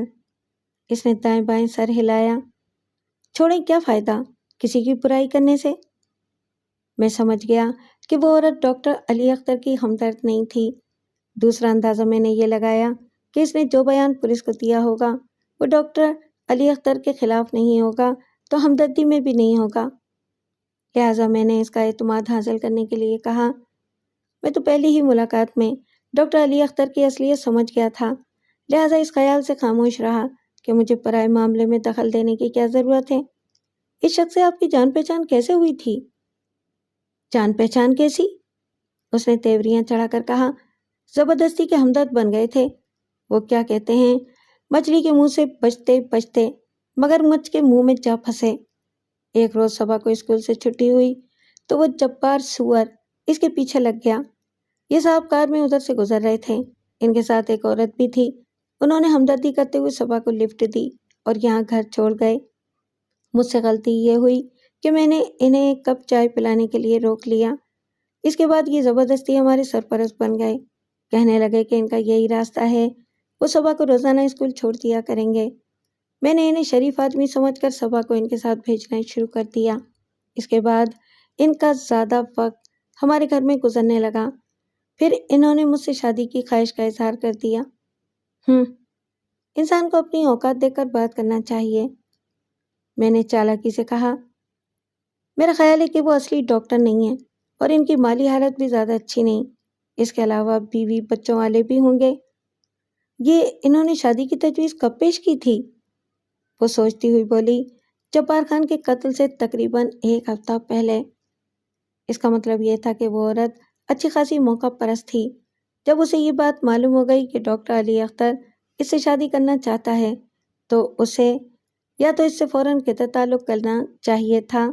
اس نے دائیں بائیں سر ہلایا۔ چھوڑیں، کیا فائدہ کسی کی برائی کرنے سے؟ میں سمجھ گیا کہ وہ عورت ڈاکٹر علی اختر کی ہمدرد نہیں تھی۔ دوسرا اندازہ میں نے یہ لگایا کہ اس نے جو بیان پولیس کو دیا ہوگا وہ ڈاکٹر علی اختر کے خلاف نہیں ہوگا تو ہمدردی میں بھی نہیں ہوگا۔ لہٰذا میں نے اس کا اعتماد حاصل کرنے کے لیے کہا، میں تو پہلی ہی ملاقات میں ڈاکٹر علی اختر کی اصلیت سمجھ گیا تھا، لہٰذا اس خیال سے خاموش رہا کہ مجھے پرائے معاملے میں دخل دینے کی کیا ضرورت ہے؟ اس شخص سے آپ کی جان پہچان کیسے ہوئی تھی؟ جان پہچان کیسی؟ اس نے تیوریاں چڑھا کر کہا۔ زبردستی کے ہمدرد بن گئے تھے۔ وہ کیا کہتے ہیں، مچھلی کے منہ سے بچتے بچتے مگرمچھ کے منہ میں جا پھنسے۔ ایک روز صبح کو اسکول سے چھٹی ہوئی تو وہ جبار سور اس کے پیچھے لگ گیا۔ یہ صاحب کار میں ادھر سے گزر رہے تھے، ان کے ساتھ ایک عورت بھی تھی۔ انہوں نے ہمدردی کرتے ہوئے صبح کو لفٹ دی اور یہاں گھر چھوڑ گئے۔ مجھ سے غلطی یہ ہوئی کہ میں نے انہیں ایک کپ چائے پلانے کے لیے روک لیا۔ اس کے بعد یہ زبردستی ہمارے سرپرست بن گئے، کہنے لگے کہ ان کا یہی راستہ ہے، وہ صبح کو روزانہ اسکول چھوڑ دیا کریں گے۔ میں نے انہیں شریف آدمی سمجھ کر صبح کو ان کے ساتھ بھیجنا شروع کر دیا۔ اس کے بعد ان کا زیادہ وقت ہمارے گھر میں گزرنے لگا۔ پھر انہوں نے مجھ سے شادی کی خواہش کا اظہار کر دیا۔ انسان کو اپنی اوقات دیکھ کر بات کرنا چاہیے، میں نے چالاکی سے کہا۔ میرا خیال ہے کہ وہ اصلی ڈاکٹر نہیں ہیں اور ان کی مالی حالت بھی زیادہ اچھی نہیں۔ اس کے علاوہ بیوی بچوں والے بھی ہوں گے۔ یہ انہوں نے شادی کی تجویز کب پیش کی تھی؟ وہ سوچتی ہوئی بولی، جبار خان کے قتل سے تقریباً 1 ہفتہ پہلے۔ اس کا مطلب یہ تھا کہ وہ عورت اچھی خاصی موقع پرست تھی۔ جب اسے یہ بات معلوم ہو گئی کہ ڈاکٹر علی اختر اس سے شادی کرنا چاہتا ہے تو اسے یا تو اس سے فوراً قطع تعلق کرنا چاہیے تھا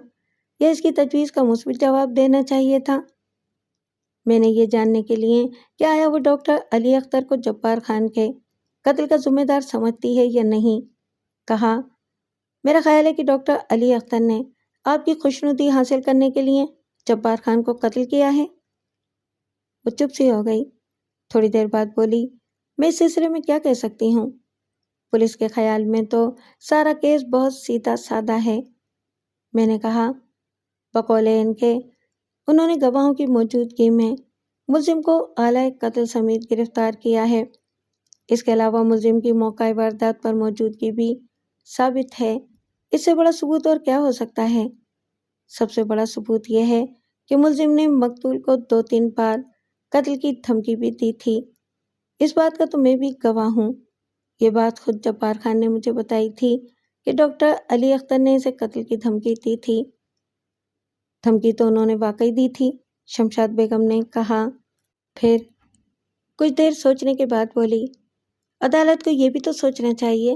یا اس کی تجویز کا مثبت جواب دینا چاہیے تھا۔ میں نے یہ جاننے کے لیے کہ آیا وہ ڈاکٹر علی اختر کو جبار خان کے قتل کا ذمہ دار سمجھتی ہے یا نہیں، کہا، میرا خیال ہے کہ ڈاکٹر علی اختر نے آپ کی خوشنودی حاصل کرنے کے لیے جبار خان کو قتل کیا ہے۔ وہ چپ سی ہو گئی، تھوڑی دیر بعد بولی، میں اس سلسلے میں کیا کہہ سکتی ہوں؟ پولیس کے خیال میں تو سارا کیس بہت سیدھا سادہ ہے۔ میں نے کہا، بقول ان کے انہوں نے گواہوں کی موجودگی میں ملزم کو آلۂ قتل سمیت گرفتار کیا ہے۔ اس کے علاوہ ملزم کی موقع واردات پر موجودگی بھی ثابت ہے۔ اس سے بڑا ثبوت اور کیا ہو سکتا ہے؟ سب سے بڑا ثبوت یہ ہے کہ ملزم نے مقتول کو 2-3 بار قتل کی دھمکی بھی دی تھی۔ اس بات کا تو میں بھی گواہ ہوں۔ یہ بات خود جبار خان نے مجھے بتائی تھی کہ ڈاکٹر علی اختر نے اسے قتل کی دھمکی دی تھی۔ دھمکی تو انہوں نے واقعی دی تھی، شمشاد بیگم نے کہا۔ پھر کچھ دیر سوچنے کے بعد بولی، عدالت کو یہ بھی تو سوچنا چاہیے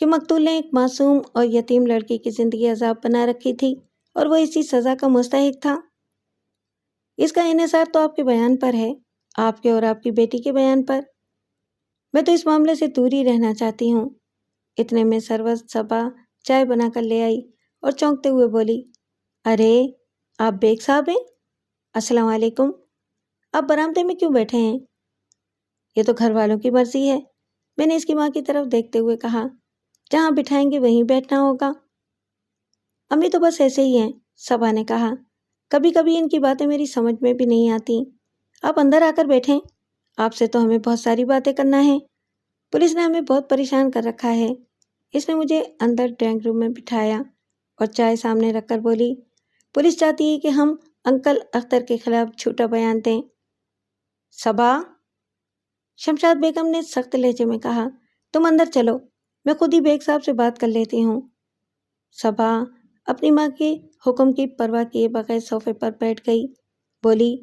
کہ مقتول نے ایک معصوم اور یتیم لڑکی کی زندگی عذاب بنا رکھی تھی اور وہ اسی سزا کا مستحق تھا۔ اس کا انحصار تو آپ کے بیان پر ہے، آپ کے اور آپ کی بیٹی کے بیان پر۔ میں تو اس معاملے سے دور ہی رہنا چاہتی ہوں۔ اتنے میں سرورت صبا چائے بنا کر لے آئی اور چونکتے ہوئے بولی، ارے آپ بیگ صاحب ہیں؟ السلام علیکم۔ آپ برآمدے میں کیوں بیٹھے ہیں؟ یہ تو گھر والوں کی مرضی ہے، میں نے اس کی ماں کی طرف دیکھتے ہوئے کہا، جہاں بٹھائیں گے وہیں بیٹھنا ہوگا۔ امی تو بس ایسے ہی ہیں، صبا نے کہا، کبھی کبھی ان کی باتیں میری سمجھ میں بھی نہیں آتی۔ آپ اندر آ کر بیٹھیں، آپ سے تو ہمیں بہت ساری باتیں کرنا ہے۔ پولیس نے ہمیں بہت پریشان کر رکھا ہے۔ اس نے مجھے اندر ڈرائنگ روم میں بٹھایا اور چائے سامنے رکھ کر بولی، پولیس چاہتی ہے کہ ہم انکل اختر کے خلاف جھوٹا بیان دیں۔ صبا، شمشاد بیگم نے سخت لہجے میں کہا، تم اندر چلو، میں خود ہی بیگ صاحب سے بات کر لیتی ہوں۔ صبا اپنی ماں کے حکم کی پرواہ کیے بغیر صوفے پر بیٹھ گئی، بولی،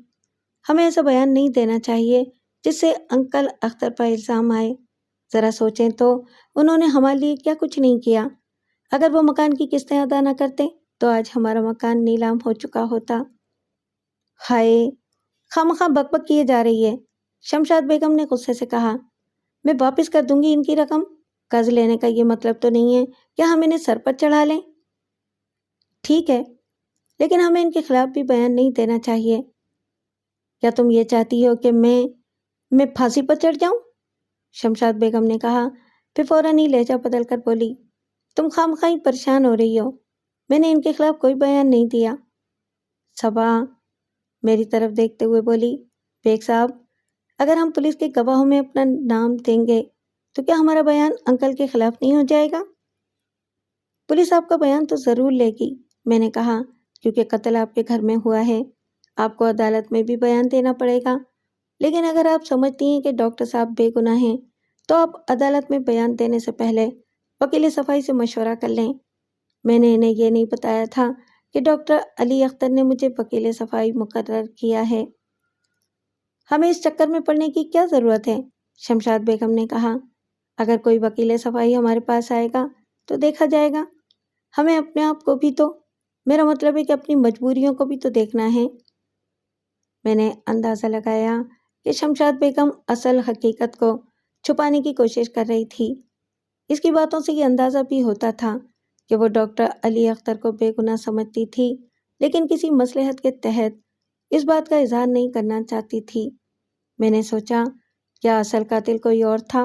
ہمیں ایسا بیان نہیں دینا چاہیے جس سے انکل اختر پر الزام آئے۔ ذرا سوچیں تو انہوں نے ہمارے لیے کیا کچھ نہیں کیا۔ اگر وہ مکان کی قسطیں ادا نہ کرتے تو آج ہمارا مکان نیلام ہو چکا ہوتا۔ ہائے، خواہ بک بک کیے جا رہی ہے، شمشاد بیگم نے غصے سے کہا، میں واپس کر دوں گی ان کی رقم۔ قرض لینے کا یہ مطلب تو نہیں ہے کہ ہم انہیں سر پر چڑھا لیں۔ ٹھیک ہے، لیکن ہمیں ان کے خلاف بھی بیان نہیں دینا چاہیے۔ کیا تم یہ چاہتی ہو کہ میں پھانسی پر چڑھ جاؤں؟ شمشاد بیگم نے کہا، پھر فوراً ہی لہجہ بدل کر بولی، تم خواہ پریشان ہو رہی ہو، میں نے ان کے خلاف کوئی بیان نہیں دیا۔ صبا میری طرف دیکھتے ہوئے بولی، بیگ صاحب، اگر ہم پولیس کے گواہوں میں اپنا نام دیں گے تو کیا ہمارا بیان انکل کے خلاف نہیں ہو جائے گا؟ پولیس آپ کا بیان تو ضرور لے گی، میں نے کہا، کیونکہ قتل آپ کے گھر میں ہوا ہے، آپ کو عدالت میں بھی بیان دینا پڑے گا۔ لیکن اگر آپ سمجھتی ہیں کہ ڈاکٹر صاحب بے گناہ ہیں تو آپ عدالت میں بیان دینے سے پہلے وکیل صفائی سے مشورہ کر لیں۔ میں نے انہیں یہ نہیں بتایا تھا کہ ڈاکٹر علی اختر نے مجھے وکیل صفائی مقرر کیا ہے۔ ہمیں اس چکر میں پڑنے کی کیا ضرورت ہے؟ شمشاد بیگم نے کہا۔ اگر کوئی وکیل صفائی ہمارے پاس آئے گا تو دیکھا جائے گا۔ ہمیں اپنے آپ کو بھی تو، میرا مطلب ہے کہ اپنی مجبوریوں کو بھی تو دیکھنا ہے۔ میں نے اندازہ لگایا کہ شمشاد بیگم اصل حقیقت کو چھپانے کی کوشش کر رہی تھی۔ اس کی باتوں سے یہ اندازہ بھی ہوتا تھا کہ وہ ڈاکٹر علی اختر کو بے گناہ سمجھتی تھی، لیکن کسی مصلحت کے تحت اس بات کا اظہار نہیں کرنا چاہتی تھی۔ میں نے سوچا، کیا اصل قاتل کوئی اور تھا،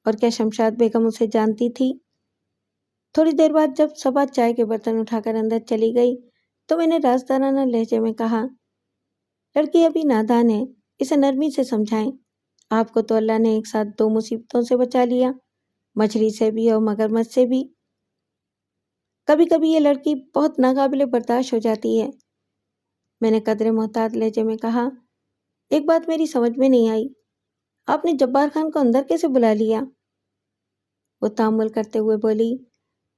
اور کیا شمشاد بیگم اسے جانتی تھی؟ تھوڑی دیر بعد جب صبا چائے کے برتن اٹھا کر اندر چلی گئی تو میں نے رازدارانہ لہجے میں کہا، لڑکی ابھی نادان ہے، اسے نرمی سے سمجھائیں۔ آپ کو تو اللہ نے ایک ساتھ 2 مصیبتوں سے بچا لیا، مچھلی سے بھی اور مگرمچھ سے بھی۔ کبھی کبھی یہ لڑکی بہت ناقابل برداشت ہو جاتی ہے۔ میں نے قدر محتاط لہجے میں کہا، ایک بات میری سمجھ میں نہیں آئی، آپ نے جبار خان کو اندر کیسے بلا لیا؟ وہ تامل کرتے ہوئے بولی،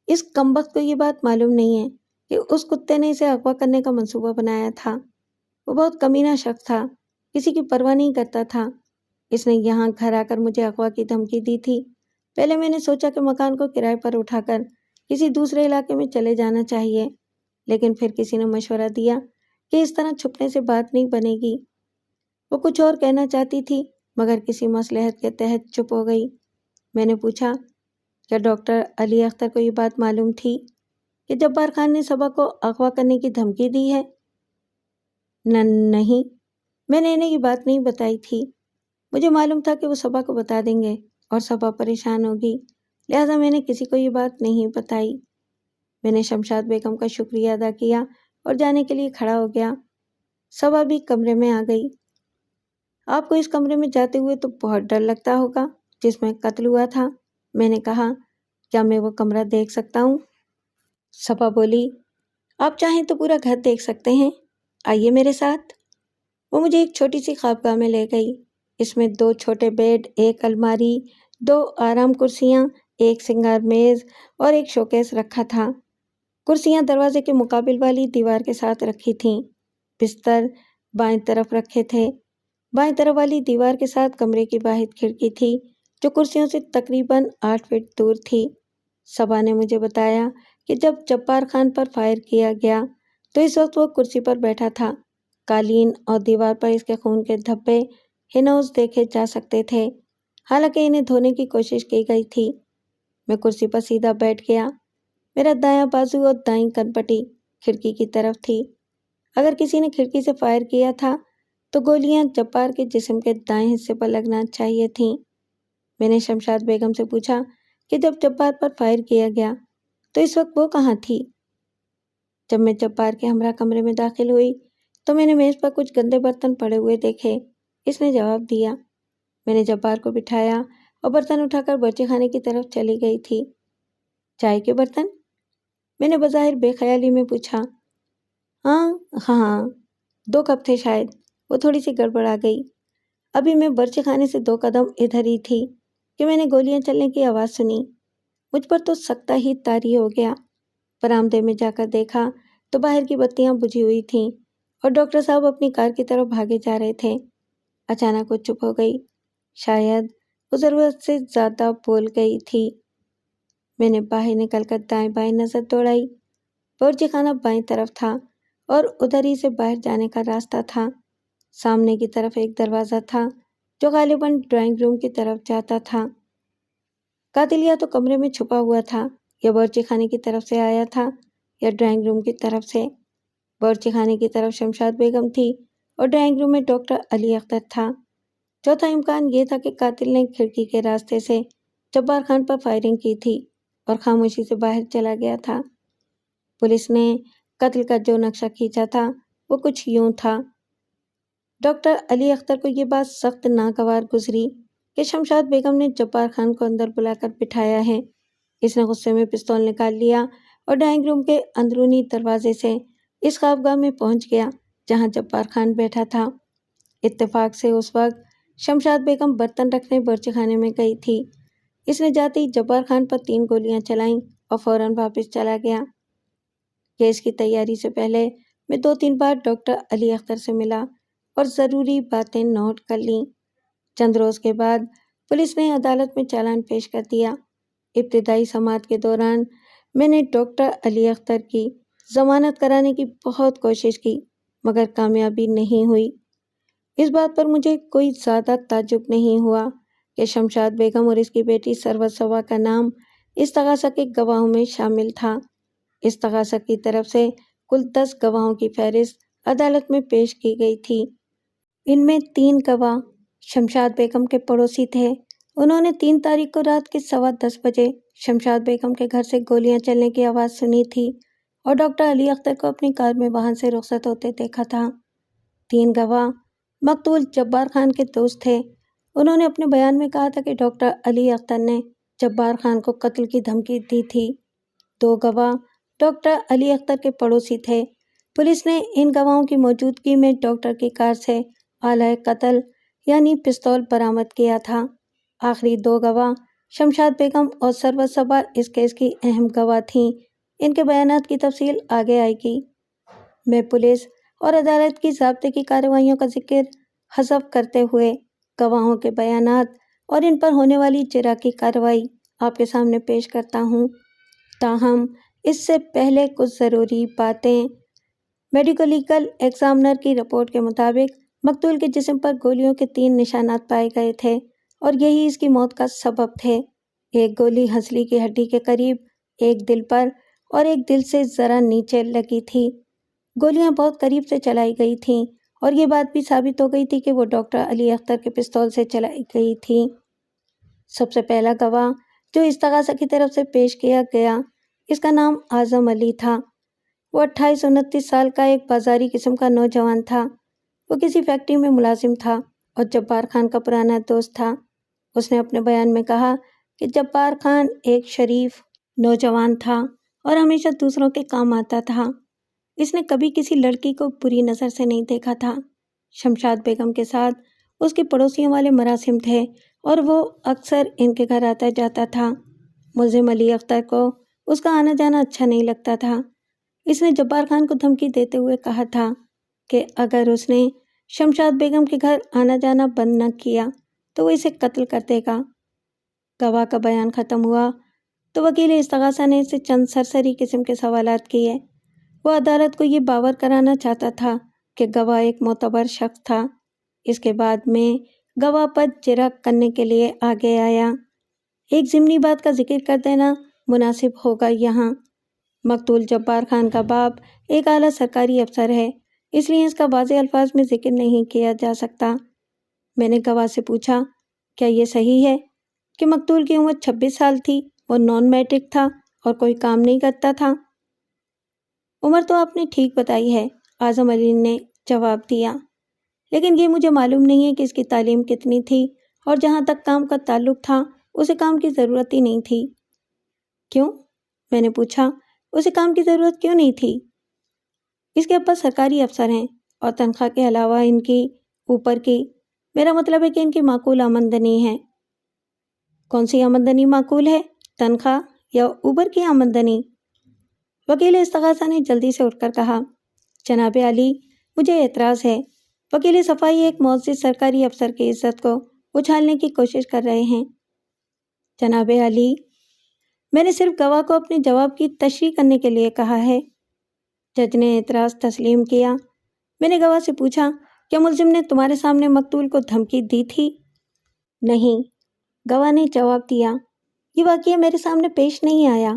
اس کمبخت کو یہ بات معلوم نہیں ہے کہ اس کتے نے اسے اغوا کرنے کا منصوبہ بنایا تھا۔ وہ بہت کمینہ شخص تھا، کسی کی پرواہ نہیں کرتا تھا۔ اس نے یہاں گھر آ کر مجھے اغوا کی دھمکی دی تھی۔ پہلے میں نے سوچا کہ مکان کو کرائے پر اٹھا کر کسی دوسرے علاقے میں چلے جانا چاہیے، لیکن پھر کسی نے مشورہ دیا کہ اس طرح چھپنے سے بات نہیں بنے گی۔ وہ کچھ اور کہنا چاہتی تھی مگر کسی مصلحت کے تحت چپ ہو گئی۔ میں نے پوچھا، کیا ڈاکٹر علی اختر کو یہ بات معلوم تھی کہ جبار خان نے صبا کو اغوا کرنے کی دھمکی دی ہے؟ نہیں، میں نے انہیں یہ بات نہیں بتائی تھی۔ مجھے معلوم تھا کہ وہ صبا کو بتا دیں گے اور صبا پریشان ہوگی، لہٰذا میں نے کسی کو یہ بات نہیں بتائی۔ میں نے شمشاد بیگم کا شکریہ ادا کیا اور جانے کے لیے کھڑا ہو گیا۔ صبا بھی کمرے میں آ گئی۔ آپ کو اس کمرے میں جاتے ہوئے تو بہت ڈر لگتا ہوگا جس میں قتل ہوا تھا، میں نے کہا۔ کیا میں وہ کمرہ دیکھ سکتا ہوں؟ صبا بولی، آپ چاہیں تو پورا گھر دیکھ سکتے ہیں، آئیے میرے ساتھ۔ وہ مجھے ایک چھوٹی سی خوابگاہ میں لے گئی۔ اس میں 2 چھوٹے بیڈ، 1 الماری، 2 آرام کرسیاں، 1 سنگار میز اور 1 شوکیس رکھا تھا۔ کرسیاں دروازے کے مقابل والی دیوار کے ساتھ رکھی تھیں۔ بستر بائیں طرف رکھے تھے۔ بائیں طرف والی دیوار کے ساتھ کمرے کی واحد کھڑکی تھی جو کرسیوں سے تقریباً 8 فٹ دور تھی۔ صبا نے مجھے بتایا کہ جب جبار خان پر فائر کیا گیا تو اس وقت وہ کرسی پر بیٹھا تھا۔ قالین اور دیوار پر اس کے خون کے دھبے ہنوز دیکھے جا سکتے تھے، حالانکہ انہیں دھونے کی کوشش کی گئی تھی۔ میں کرسی پر سیدھا بیٹھ گیا۔ میرا دایاں بازو اور دائیں کنپٹی کھڑکی کی طرف تھی۔ اگر کسی نے کھڑکی سے فائر کیا تھا تو گولیاں جبار کے جسم کے دائیں حصے پر لگنا چاہیے تھیں۔ میں نے شمشاد بیگم سے پوچھا کہ جب جبار پر فائر کیا گیا تو اس وقت وہ کہاں تھی؟ جب میں جبار کے ہمراہ کمرے میں داخل ہوئی تو میں نے میز پر کچھ گندے برتن پڑے ہوئے دیکھے، اس نے جواب دیا۔ میں نے جبار کو بٹھایا اور برتن اٹھا کر باورچی خانے کی طرف چلی گئی تھی۔ چائے کے برتن؟ میں نے بظاہر بے خیالی میں پوچھا۔ ہاں 2 کپ تھے شاید، وہ تھوڑی سی گڑبڑ آ گئی۔ ابھی میں باورچی خانے سے 2 قدم ادھر ہی تھی کہ میں نے گولیاں چلنے کی آواز سنی۔ مجھ پر تو سکتہ ہی طاری ہو گیا۔ برآمدے میں جا کر دیکھا تو باہر کی بتیاں بجھی ہوئی تھیں اور ڈاکٹر صاحب اپنی کار کی طرف بھاگے جا رہے تھے۔ اچانک وہ چپ ہو گئی، شاید وہ ضرورت سے زیادہ بول گئی تھی۔ میں نے باہر نکل کر دائیں بائیں نظر دوڑائی۔ باورچی خانہ بائیں طرف تھا اور ادھر ہی سے باہر جانے کا راستہ تھا۔ سامنے کی طرف ایک دروازہ تھا جو غالباً ڈرائنگ روم کی طرف جاتا تھا۔ قاتل یا تو کمرے میں چھپا ہوا تھا یا باورچی خانے کی طرف سے آیا تھا یا ڈرائنگ روم کی طرف سے۔ باورچی خانے کی طرف شمشاد بیگم تھی اور ڈرائنگ روم میں ڈاکٹر علی اختر تھا۔ چوتھا امکان یہ تھا کہ قاتل نے کھڑکی کے راستے سے جبار خان پر فائرنگ کی تھی اور خاموشی سے باہر چلا گیا تھا۔ پولیس نے قتل کا جو نقشہ کھینچا تھا وہ کچھ یوں تھا۔ ڈاکٹر علی اختر کو یہ بات سخت ناگوار گزری کہ شمشاد بیگم نے جبار خان کو اندر بلا کر بٹھایا ہے۔ اس نے غصے میں پستول نکال لیا اور ڈرائنگ روم کے اندرونی دروازے سے اس خوابگاہ میں پہنچ گیا جہاں جبار خان بیٹھا تھا۔ اتفاق سے اس وقت شمشاد بیگم برتن رکھنے باورچی خانے میں گئی تھی، اس نے جاتے ہی جبار خان پر 3 گولیاں چلائیں اور فوراً واپس چلا گیا۔ کیس کی تیاری سے پہلے میں 2-3 بار ڈاکٹر علی اختر سے ملا اور ضروری باتیں نوٹ کر لیں۔ چند روز کے بعد پولیس نے عدالت میں چالان پیش کر دیا۔ ابتدائی سماعت کے دوران میں نے ڈاکٹر علی اختر کی ضمانت کرانے کی بہت کوشش کی مگر کامیابی نہیں ہوئی۔ اس بات پر مجھے کوئی زیادہ تعجب نہیں ہوا کہ شمشاد بیگم اور اس کی بیٹی سروت صبا کا نام استغاثہ کے گواہوں میں شامل تھا۔ استغاثہ کی طرف سے کل 10 گواہوں کی فہرست عدالت میں پیش کی گئی تھی۔ ان میں 3 گواہ شمشاد بیگم کے پڑوسی تھے۔ انہوں نے 3 تاریخ کو رات کے 10:15 بجے شمشاد بیگم کے گھر سے گولیاں چلنے کی آواز سنی تھی اور ڈاکٹر علی اختر کو اپنی کار میں وہاں سے رخصت ہوتے دیکھا تھا۔ 3 گواہ مقتول جبار خان کے دوست تھے۔ انہوں نے اپنے بیان میں کہا تھا کہ ڈاکٹر علی اختر نے جبار خان کو قتل کی دھمکی دی تھی۔ 2 گواہ ڈاکٹر علی اختر کے پڑوسی تھے۔ پولیس نے ان گواہوں کی موجودگی میں ڈاکٹر کی کار سے آلہ قتل یعنی پستول برآمد کیا تھا۔ آخری 2 گواہ شمشاد بیگم اور سروت صبا اس کیس کی اہم گواہ تھیں۔ ان کے بیانات کی تفصیل آگے آئے گی۔ میں پولیس اور عدالت کی ضابطے کی کارروائیوں کا ذکر حذف کرتے ہوئے گواہوں کے بیانات اور ان پر ہونے والی جرح کی کارروائی آپ کے سامنے پیش کرتا ہوں۔ تاہم اس سے پہلے کچھ ضروری باتیں۔ میڈیکل لیگل ایگزامنر کی رپورٹ کے مطابق مقتول کے جسم پر گولیوں کے 3 نشانات پائے گئے تھے اور یہی اس کی موت کا سبب تھے۔ ایک گولی ہنسلی کی ہڈی کے قریب، ایک دل پر اور ایک دل سے ذرا نیچے لگی تھی۔ گولیاں بہت قریب سے چلائی گئی تھیں اور یہ بات بھی ثابت ہو گئی تھی کہ وہ ڈاکٹر علی اختر کے پستول سے چلائی گئی تھی۔ سب سے پہلا گواہ جو استغاثہ کی طرف سے پیش کیا گیا، اس کا نام اعظم علی تھا۔ وہ 28-29 سال کا ایک بازاری قسم کا نوجوان تھا۔ وہ کسی فیکٹری میں ملازم تھا اور جبار خان کا پرانا دوست تھا۔ اس نے اپنے بیان میں کہا کہ جبار خان ایک شریف نوجوان تھا اور ہمیشہ دوسروں کے کام آتا تھا۔ اس نے کبھی کسی لڑکی کو بری نظر سے نہیں دیکھا تھا۔ شمشاد بیگم کے ساتھ اس کے پڑوسیوں والے مراسم تھے اور وہ اکثر ان کے گھر آتا جاتا تھا۔ ملزم علی اختر کو اس کا آنا جانا اچھا نہیں لگتا تھا۔ اس نے جبار خان کو دھمکی دیتے ہوئے کہا تھا کہ اگر اس نے شمشاد بیگم کے گھر آنا جانا بند نہ کیا تو وہ اسے قتل کر دے گا۔ گواہ کا بیان ختم ہوا تو وکیل استغاثہ نے اسے چند سرسری قسم کے سوالات کیے۔ وہ عدالت کو یہ باور کرانا چاہتا تھا کہ گواہ ایک معتبر شخص تھا۔ اس کے بعد میں گواہ پر جرح کرنے کے لیے آگے آیا۔ ایک ضمنی بات کا ذکر کر دینا مناسب ہوگا یہاں۔ مقتول جبار خان کا باپ ایک اعلیٰ سرکاری افسر ہے، اس لیے اس کا واضح الفاظ میں ذکر نہیں کیا جا سکتا۔ میں نے گواہ سے پوچھا، کیا یہ صحیح ہے کہ مقتول کی عمر 26 سال تھی، وہ نان میٹرک تھا اور کوئی کام نہیں کرتا تھا؟ عمر تو آپ نے ٹھیک بتائی ہے، اعظم علی نے جواب دیا، لیکن یہ مجھے معلوم نہیں ہے کہ اس کی تعلیم کتنی تھی اور جہاں تک کام کا تعلق تھا اسے کام کی ضرورت ہی نہیں تھی۔ کیوں؟ میں نے پوچھا، اسے کام کی ضرورت کیوں نہیں تھی؟ اس کے ابا سرکاری افسر ہیں اور تنخواہ کے علاوہ ان کی اوپر کی، میرا مطلب ہے کہ ان کی معقول آمدنی ہے۔ کون سی آمدنی معقول ہے، تنخواہ یا اوپر کی آمدنی؟ وکیل استغاثہ نے جلدی سے اٹھ کر کہا، جناب علی، مجھے اعتراض ہے۔ وکیل صفائی ایک معزز سرکاری افسر کی عزت کو اچھالنے کی کوشش کر رہے ہیں۔ جناب علی، میں نے صرف گواہ کو اپنے جواب کی تشریح کرنے کے لیے کہا ہے۔ جج نے اعتراض تسلیم کیا۔ میں نے گواہ سے پوچھا، کیا ملزم نے تمہارے سامنے مقتول کو دھمکی دی تھی؟ نہیں، گواہ نے جواب دیا، یہ واقعہ میرے سامنے پیش نہیں آیا۔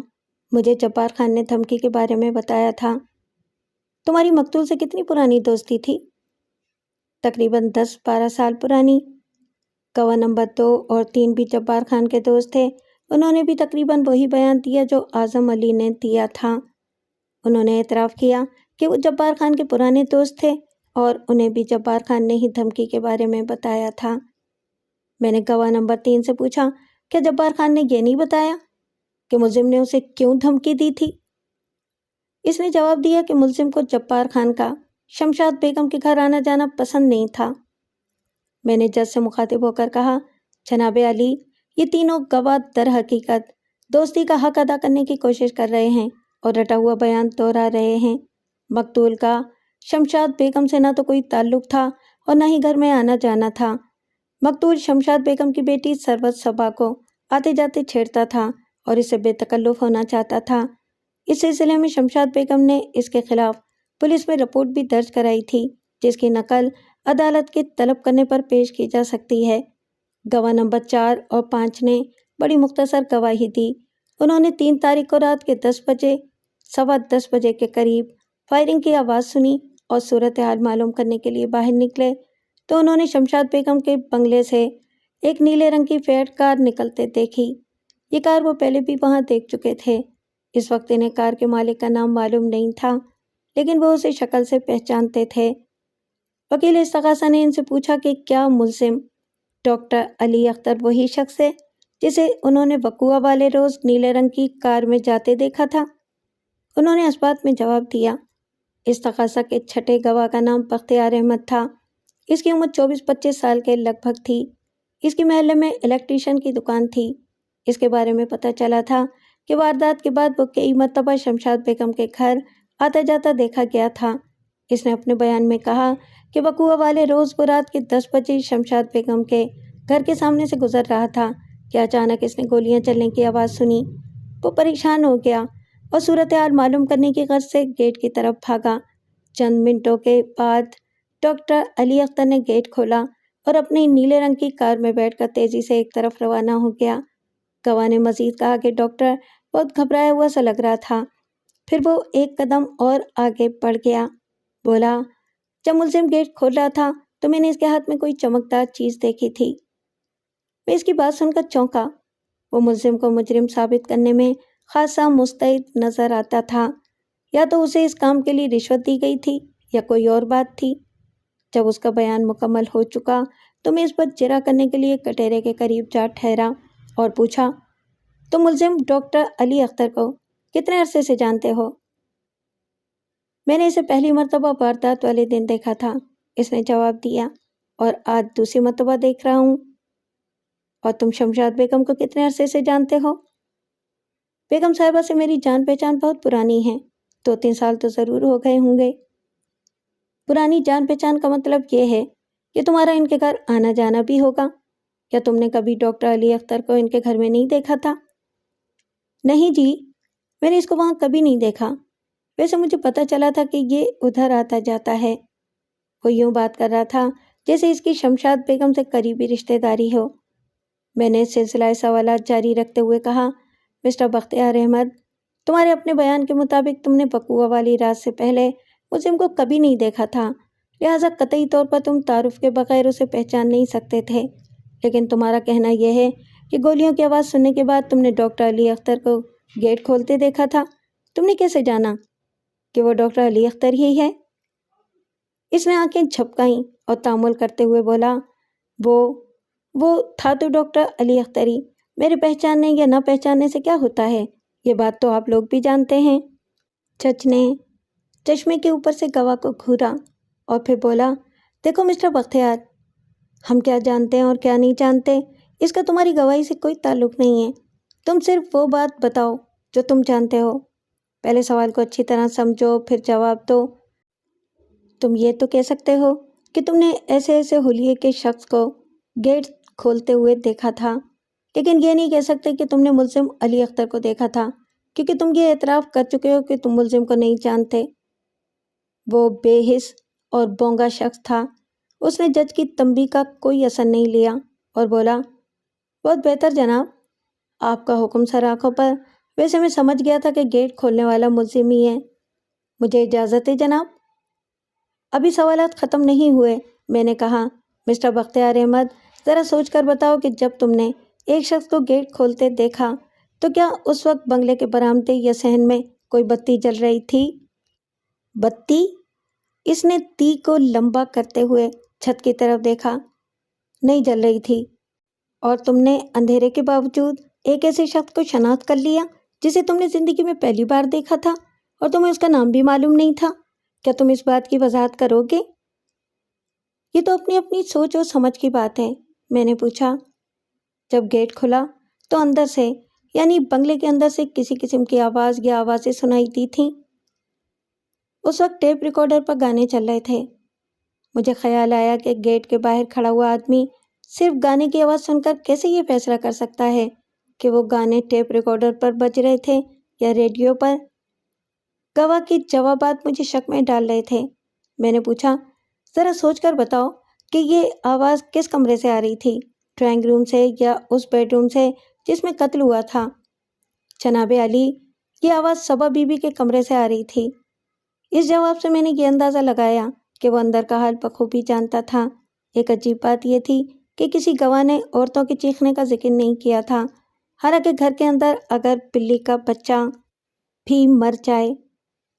مجھے جبار خان نے دھمکی کے بارے میں بتایا تھا۔ تمہاری مقتول سے کتنی پرانی دوستی تھی؟ تقریباً 10-12 سال پرانی۔ گواہ نمبر 2 اور 3 بھی جبار خان کے دوست تھے۔ انہوں نے بھی تقریباً وہی بیان دیا جو اعظم علی نے دیا تھا۔ انہوں نے اعتراف کیا کہ وہ جبار خان کے پرانے دوست تھے اور انہیں بھی جبار خان نے ہی دھمکی کے بارے میں بتایا تھا۔ میں نے گواہ نمبر 3 سے پوچھا، کیا جبار خان نے یہ نہیں بتایا کہ ملزم نے اسے کیوں دھمکی دی تھی؟ اس نے جواب دیا کہ ملزم کو جبار خان کا شمشاد بیگم کے گھر آنا جانا پسند نہیں تھا۔ میں نے جج سے مخاطب ہو کر کہا، جناب علی، یہ تینوں گواہ در حقیقت دوستی کا حق ادا کرنے کی کوشش کر رہے ہیں اور رٹا ہوا بیان دہرا رہے ہیں۔ مقتول کا شمشاد بیگم سے نہ تو کوئی تعلق تھا اور نہ ہی گھر میں آنا جانا تھا۔ مقتول شمشاد بیگم کی بیٹی سربت صبا کو آتے جاتے چھیڑتا تھا اور اس سے بے تکلف ہونا چاہتا تھا۔ اس سلسلے میں شمشاد بیگم نے اس کے خلاف پولیس میں رپورٹ بھی درج کرائی تھی، جس کی نقل عدالت کے طلب کرنے پر پیش کی جا سکتی ہے۔ گواہ نمبر 4 اور 5 نے بڑی مختصر گواہی دی۔ انہوں نے 3 تاریخ کو رات کے 10 بجے 10:15 بجے کے قریب فائرنگ کی آواز سنی اور صورتحال معلوم کرنے کے لیے باہر نکلے تو انہوں نے شمشاد بیگم کے بنگلے سے ایک نیلے رنگ کی فیٹ کار نکلتے دیکھی۔ یہ کار وہ پہلے بھی وہاں دیکھ چکے تھے۔ اس وقت انہیں کار کے مالک کا نام معلوم نہیں تھا، لیکن وہ اسے شکل سے پہچانتے تھے۔ وکیل استغاثہ نے ان سے پوچھا کہ کیا ملزم ڈاکٹر علی اختر وہی شخص ہے جسے انہوں نے وقوع والے روز نیلے رنگ کی کار میں جاتے دیکھا تھا؟ انہوں نے اس بات میں جواب دیا۔ استغاثہ کے چھٹے گواہ کا نام بختیار احمد تھا۔ اس کی عمر 24-25 سال کے لگ بھگ تھی۔ اس کی محلے میں الیکٹریشین کی دکان تھی۔ اس کے بارے میں پتہ چلا تھا کہ واردات کے بعد وہ کئی مرتبہ شمشاد بیگم کے گھر آتا جاتا دیکھا گیا تھا۔ اس نے اپنے بیان میں کہا کہ وقوع والے روز وہ رات کے 10 بجے شمشاد بیگم کے گھر کے سامنے سے گزر رہا تھا کہ اچانک اس نے گولیاں چلنے کی آواز سنی۔ وہ پریشان ہو گیا اور صورتحال معلوم کرنے کی غرض سے گیٹ کی طرف بھاگا۔ چند منٹوں کے بعد ڈاکٹر علی اختر نے گیٹ کھولا اور اپنی نیلے رنگ کی کار میں بیٹھ کر تیزی سے ایک طرف روانہ ہو گیا۔ گواہ نے مزید کہا کہ ڈاکٹر بہت گھبرایا ہوا سا لگ رہا تھا۔ پھر وہ ایک قدم اور آگے بڑھ گیا۔ بولا، جب ملزم گیٹ کھول رہا تھا تو میں نے اس کے ہاتھ میں کوئی چمکدار چیز دیکھی تھی۔ میں اس کی بات سن کر چونکا۔ وہ ملزم کو مجرم ثابت کرنے میں خاصا مستعد نظر آتا تھا۔ یا تو اسے اس کام کے لیے رشوت دی گئی تھی یا کوئی اور بات تھی۔ جب اس کا بیان مکمل ہو چکا تو میں اس پر جرح کرنے کے لیے کٹہرے کے قریب جا ٹھہرا اور پوچھا، تم ملزم ڈاکٹر علی اختر کو کتنے عرصے سے جانتے ہو؟ میں نے اسے پہلی مرتبہ واردات والے دن دیکھا تھا، اس نے جواب دیا، اور آج دوسری مرتبہ دیکھ رہا ہوں۔ اور تم شمشاد بیگم کو کتنے عرصے سے جانتے ہو؟ بیگم صاحبہ سے میری جان پہچان بہت پرانی ہے، 2-3 سال تو ضرور ہو گئے ہوں گے۔ پرانی جان پہچان کا مطلب یہ ہے کہ تمہارا ان کے گھر آنا جانا بھی ہوگا۔ کیا تم نے کبھی ڈاکٹر علی اختر کو ان کے گھر میں نہیں دیکھا تھا؟ نہیں جی، میں نے اس کو وہاں کبھی نہیں دیکھا۔ ویسے مجھے پتہ چلا تھا کہ یہ ادھر آتا جاتا ہے۔ وہ یوں بات کر رہا تھا جیسے اس کی شمشاد بیگم سے قریبی رشتہ داری ہو۔ میں نے سلسلہ سوالات جاری رکھتے ہوئے کہا، مسٹر بختیار احمد، تمہارے اپنے بیان کے مطابق تم نے وقوع والی رات سے پہلے ملزم کو کبھی نہیں دیکھا تھا، لہٰذا قطعی طور پر تم تعارف کے بغیر اسے پہچان نہیں سکتے تھے۔ لیکن تمہارا کہنا یہ ہے کہ گولیوں کی آواز سننے کے بعد تم نے ڈاکٹر علی اختر کو گیٹ کھولتے دیکھا تھا۔ تم نے کیسے جانا کہ وہ ڈاکٹر علی اختر ہی ہے؟ اس نے آنکھیں جھپکائیں اور تامل کرتے ہوئے بولا، وہ تھا تو ڈاکٹر علی اختر ہی۔ میرے پہچاننے یا نہ پہچاننے سے کیا ہوتا ہے، یہ بات تو آپ لوگ بھی جانتے ہیں۔ جج نے چشمے کے اوپر سے گواہ کو گھورا اور پھر بولا، دیکھو مسٹر بختیار، ہم کیا جانتے ہیں اور کیا نہیں جانتے اس کا تمہاری گواہی سے کوئی تعلق نہیں ہے۔ تم صرف وہ بات بتاؤ جو تم جانتے ہو۔ پہلے سوال کو اچھی طرح سمجھو پھر جواب دو۔ تم یہ تو کہہ سکتے ہو کہ تم نے ایسے حلیے کے شخص کو گیٹ کھولتے ہوئے دیکھا تھا، لیکن یہ نہیں کہہ سکتے کہ تم نے ملزم علی اختر کو دیکھا تھا، کیونکہ تم یہ اعتراف کر چکے ہو کہ تم ملزم کو نہیں جانتے۔ وہ بے حس اور بونگا شخص تھا۔ اس نے جج کی تنبیہ کا کوئی اثر نہیں لیا اور بولا، بہت بہتر جناب، آپ کا حکم سر آنکھوں پر۔ ویسے میں سمجھ گیا تھا کہ گیٹ کھولنے والا ملزم ہی ہے۔ مجھے اجازت ہے جناب؟ ابھی سوالات ختم نہیں ہوئے، میں نے کہا۔ مسٹر بختیار احمد، ذرا سوچ کر بتاؤ کہ جب تم نے ایک شخص کو گیٹ کھولتے دیکھا تو کیا اس وقت بنگلے کے برآمدے یا صحن میں کوئی بتی جل رہی تھی؟ بتی؟ اس نے تی کو لمبا کرتے ہوئے چھت کی طرف دیکھا۔ نہیں جل رہی تھی۔ اور تم نے اندھیرے کے باوجود ایک ایسے شخص کو شناخت کر لیا جسے تم نے زندگی میں پہلی بار دیکھا تھا اور تمہیں اس کا نام بھی معلوم نہیں تھا۔ کیا تم اس بات کی وضاحت کرو گے؟ یہ تو اپنی اپنی سوچ اور سمجھ کی بات ہے، میں نے پوچھا۔ جب گیٹ کھلا تو اندر سے یعنی بنگلے کے اندر سے کسی قسم کی آواز یا آوازیں سنائی دی تھیں۔ اس وقت ٹیپ ریکارڈر پر گانے چل رہے تھے۔ مجھے خیال آیا کہ گیٹ کے باہر کھڑا ہوا آدمی صرف گانے کی آواز سن کر کیسے یہ فیصلہ کر سکتا ہے کہ وہ گانے ٹیپ ریکارڈر پر بج رہے تھے یا ریڈیو پر۔ گواہ کے جوابات مجھے شک میں ڈال رہے تھے۔ میں نے پوچھا، ذرا سوچ کر بتاؤ کہ یہ آواز کس کمرے سے آ رہی تھی، ڈرائنگ روم سے یا اس بیڈ روم سے جس میں قتل ہوا تھا؟ جناب علی، یہ آواز صبا بی بی کے کمرے سے آ رہی تھی۔ اس جواب سے میں نے یہ اندازہ لگایا کہ وہ اندر کا حال بخوبی جانتا تھا۔ ایک عجیب بات یہ تھی کہ کسی گواہ نے عورتوں کے چیخنے کا ذکر نہیں کیا تھا، حالانکہ گھر کے اندر اگر بلی کا بچہ بھی مر جائے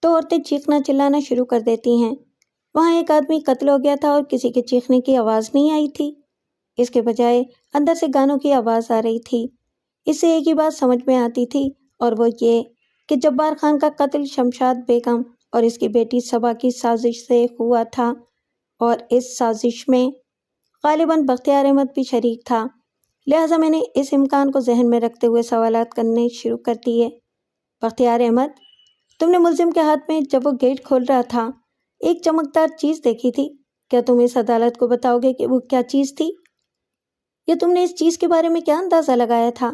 تو عورتیں چیخنا چلانا شروع کر دیتی ہیں۔ وہاں ایک آدمی قتل ہو گیا تھا اور کسی کے چیخنے کی آواز نہیں آئی تھی، اس کے بجائے اندر سے گانوں کی آواز آ رہی تھی۔ اس سے ایک ہی بات سمجھ میں آتی تھی اور وہ یہ کہ جبار خان کا قتل شمشاد بیگم اور اس کی بیٹی صبا کی سازش سے ہوا تھا، اور اس سازش میں غالباً بختیار احمد بھی شریک تھا۔ لہٰذا میں نے اس امکان کو ذہن میں رکھتے ہوئے سوالات کرنے شروع کر دیے۔ بختیار احمد، تم نے ملزم کے ہاتھ میں جب وہ گیٹ کھول رہا تھا ایک چمکدار چیز دیکھی تھی، کیا تم اس عدالت کو بتاؤ گے کہ وہ کیا چیز تھی؟ یا تم نے اس چیز کے بارے میں کیا اندازہ لگایا تھا؟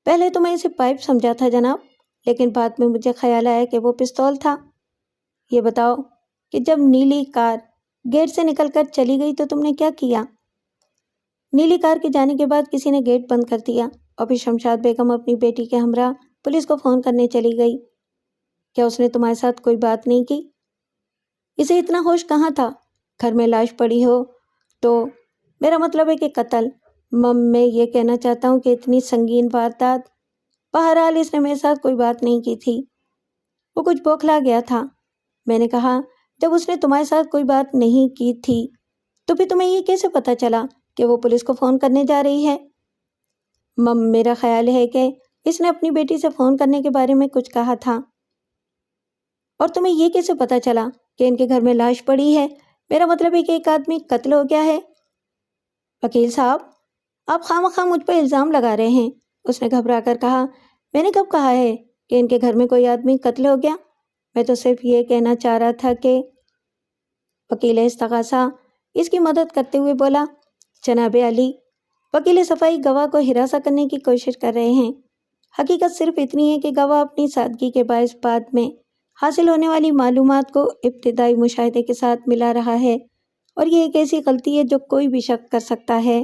پہلے تو میں اسے پائپ سمجھا تھا جناب، لیکن بعد میں مجھے خیال آیا کہ وہ پستول تھا۔ یہ بتاؤ کہ جب نیلی کار گیٹ سے نکل کر چلی گئی تو تم نے کیا کیا؟ نیلی کار کے جانے کے بعد کسی نے گیٹ بند کر دیا اور پھر شمشاد بیگم اپنی بیٹی کے ہمراہ پولیس کو فون کرنے چلی گئی۔ کیا اس نے تمہارے ساتھ کوئی بات نہیں کی؟ اسے اتنا ہوش کہاں تھا؟ گھر میں لاش پڑی ہو تو میرا مطلب ہے کہ قتل۔ میں یہ کہنا چاہتا ہوں کہ اتنی سنگین واردات، بہرحال اس نے میرے ساتھ کوئی بات نہیں کی تھی۔ وہ کچھ بوکھلا گیا تھا۔ میں نے کہا، جب اس نے تمہارے ساتھ کوئی بات نہیں کی تھی تو پھر تمہیں یہ کیسے پتہ چلا کہ وہ پولیس کو فون کرنے جا رہی ہے؟ میرا خیال ہے کہ اس نے اپنی بیٹی سے فون کرنے کے بارے میں کچھ کہا تھا۔ اور تمہیں یہ کیسے پتہ چلا کہ ان کے گھر میں لاش پڑی ہے؟ میرا مطلب ہے کہ ایک آدمی قتل ہو گیا ہے۔ وکیل صاحب، آپ خواہ مجھ پر الزام لگا رہے ہیں، اس نے گھبرا کر کہا۔ میں نے کب کہا ہے کہ ان کے گھر میں کوئی آدمی قتل ہو گیا؟ میں تو صرف یہ کہنا چاہ رہا تھا کہ… وکیل استغاثہ اس کی مدد کرتے ہوئے بولا، جناب علی، وکیل صفائی گواہ کو ہراساں کرنے کی کوشش کر رہے ہیں۔ حقیقت صرف اتنی ہے کہ گواہ اپنی سادگی کے باعث بعد میں حاصل ہونے والی معلومات کو ابتدائی مشاہدے کے ساتھ ملا رہا ہے، اور یہ ایک ایسی غلطی ہے جو کوئی بھی شک کر سکتا ہے۔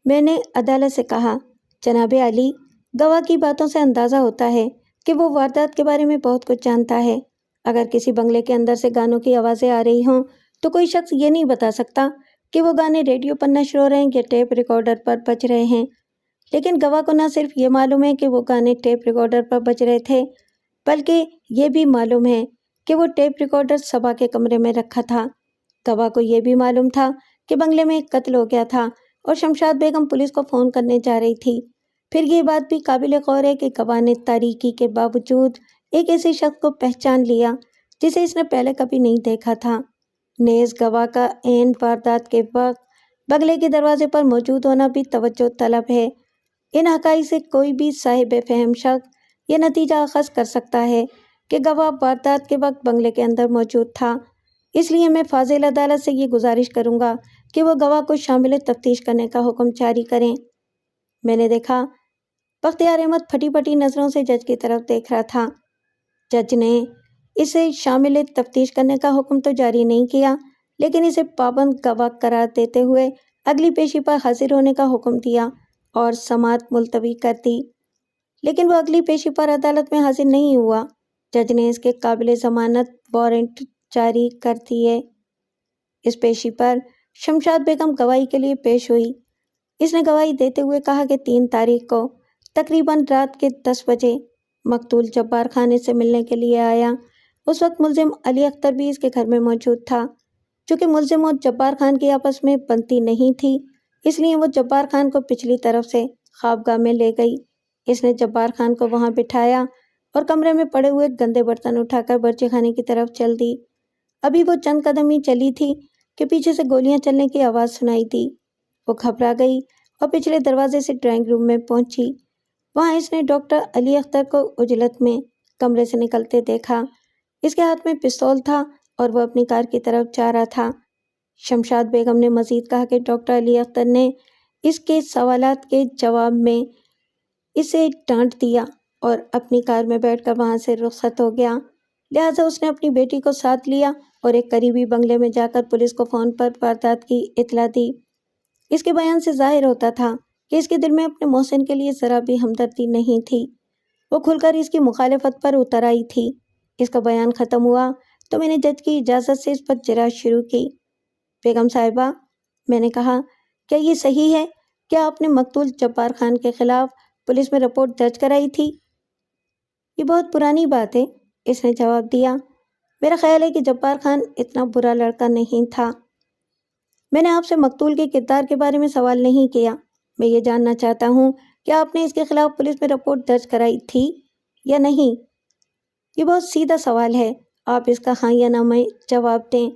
میں نے عدالت سے کہا، جناب علی، گواہ کی باتوں سے اندازہ ہوتا ہے کہ وہ واردات کے بارے میں بہت کچھ جانتا ہے۔ اگر کسی بنگلے کے اندر سے گانوں کی آوازیں آ رہی ہوں تو کوئی شخص یہ نہیں بتا سکتا کہ وہ گانے ریڈیو پر نشر ہو رہے ہیں یا ٹیپ ریکارڈر پر بج رہے ہیں۔ لیکن گواہ کو نہ صرف یہ معلوم ہے کہ وہ گانے ٹیپ ریکارڈر پر بج رہے تھے، بلکہ یہ بھی معلوم ہے کہ وہ ٹیپ ریکارڈر صبا کے کمرے میں رکھا تھا۔ گواہ کو یہ بھی معلوم تھا کہ بنگلے میں ایک قتل ہو گیا تھا اور شمشاد بیگم پولیس کو فون کرنے جا رہی تھی۔ پھر یہ بات بھی قابل غور ہے کہ گواہ نے تاریکی کے باوجود ایک ایسے شخص کو پہچان لیا جسے اس نے پہلے کبھی نہیں دیکھا تھا۔ نیز گواہ کا عین واردات کے وقت بنگلے کے دروازے پر موجود ہونا بھی توجہ طلب ہے۔ ان حقائق سے کوئی بھی صاحب فہم شخص یہ نتیجہ اخذ کر سکتا ہے کہ گواہ واردات کے وقت بنگلے کے اندر موجود تھا۔ اس لیے میں فاضل عدالت سے یہ گزارش کروں گا کہ وہ گواہ کو شامل تفتیش کرنے کا حکم جاری کریں۔ میں نے دیکھا، بختیار احمد پھٹی پھٹی نظروں سے جج کی طرف دیکھ رہا تھا۔ جج نے اسے شامل تفتیش کرنے کا حکم تو جاری نہیں کیا، لیکن اسے پابند گواہ قرار دیتے ہوئے اگلی پیشی پر حاضر ہونے کا حکم دیا اور سماعت ملتوی کر دی۔ لیکن وہ اگلی پیشی پر عدالت میں حاضر نہیں ہوا۔ جج نے اس کے قابل ضمانت وارنٹ جاری کر دیے۔ اس پیشی پر شمشاد بیگم گواہی کے لیے پیش ہوئی۔ اس نے گواہی دیتے ہوئے کہا کہ 3 تاریخ کو تقریباً رات کے 10 بجے مقتول جبار خان اس سے ملنے کے لیے آیا۔ اس وقت ملزم علی اختر بھی اس کے گھر میں موجود تھا۔ چونکہ ملزم اور جبار خان کی آپس میں بنتی نہیں تھی، اس لیے وہ جبار خان کو پچھلی طرف سے خوابگاہ میں لے گئی۔ اس نے جبار خان کو وہاں بٹھایا اور کمرے میں پڑے ہوئے گندے برتن اٹھا کر برچی خانے کی طرف چل دی۔ ابھی وہ چند قدم ہی چلی تھی کہ پیچھے سے گولیاں چلنے کی آواز سنائی دی۔ وہ گھبرا گئی اور پچھلے دروازے سے ڈرائنگ روم میں پہنچی۔ وہاں اس نے ڈاکٹر علی اختر کو عجلت میں کمرے سے نکلتے دیکھا۔ اس کے ہاتھ میں پستول تھا اور وہ اپنی کار کی طرف جا رہا تھا۔ شمشاد بیگم نے مزید کہا کہ ڈاکٹر علی اختر نے اس کے سوالات کے جواب میں اسے ڈانٹ دیا اور اپنی کار میں بیٹھ کر وہاں سے رخصت ہو گیا۔ لہٰذا اس نے اپنی بیٹی کو ساتھ لیا اور ایک قریبی بنگلے میں جا کر پولیس کو فون پر واردات کی اطلاع دی۔ اس کے بیان سے ظاہر ہوتا تھا کہ اس کے دل میں اپنے محسن کے لیے ذرا بھی ہمدردی نہیں تھی۔ وہ کھل کر اس کی مخالفت پر اتر آئی تھی۔ اس کا بیان ختم ہوا تو میں نے جج کی اجازت سے اس پر جرات شروع کی۔ بیگم صاحبہ، میں نے کہا، کیا یہ صحیح ہے کہ آپ نے مقتول جبار خان کے خلاف پولیس میں رپورٹ درج کرائی تھی؟ یہ بہت پرانی بات ہے، اس نے جواب دیا۔ میرا خیال ہے کہ جبار خان اتنا برا لڑکا نہیں تھا۔ میں نے آپ سے مقتول کے کردار کے بارے میں سوال نہیں کیا۔ میں یہ جاننا چاہتا ہوں کہ آپ نے اس کے خلاف پولیس میں رپورٹ درج کرائی تھی یا نہیں؟ یہ بہت سیدھا سوال ہے، آپ اس کا ہاں یا نہ میں جواب دیں۔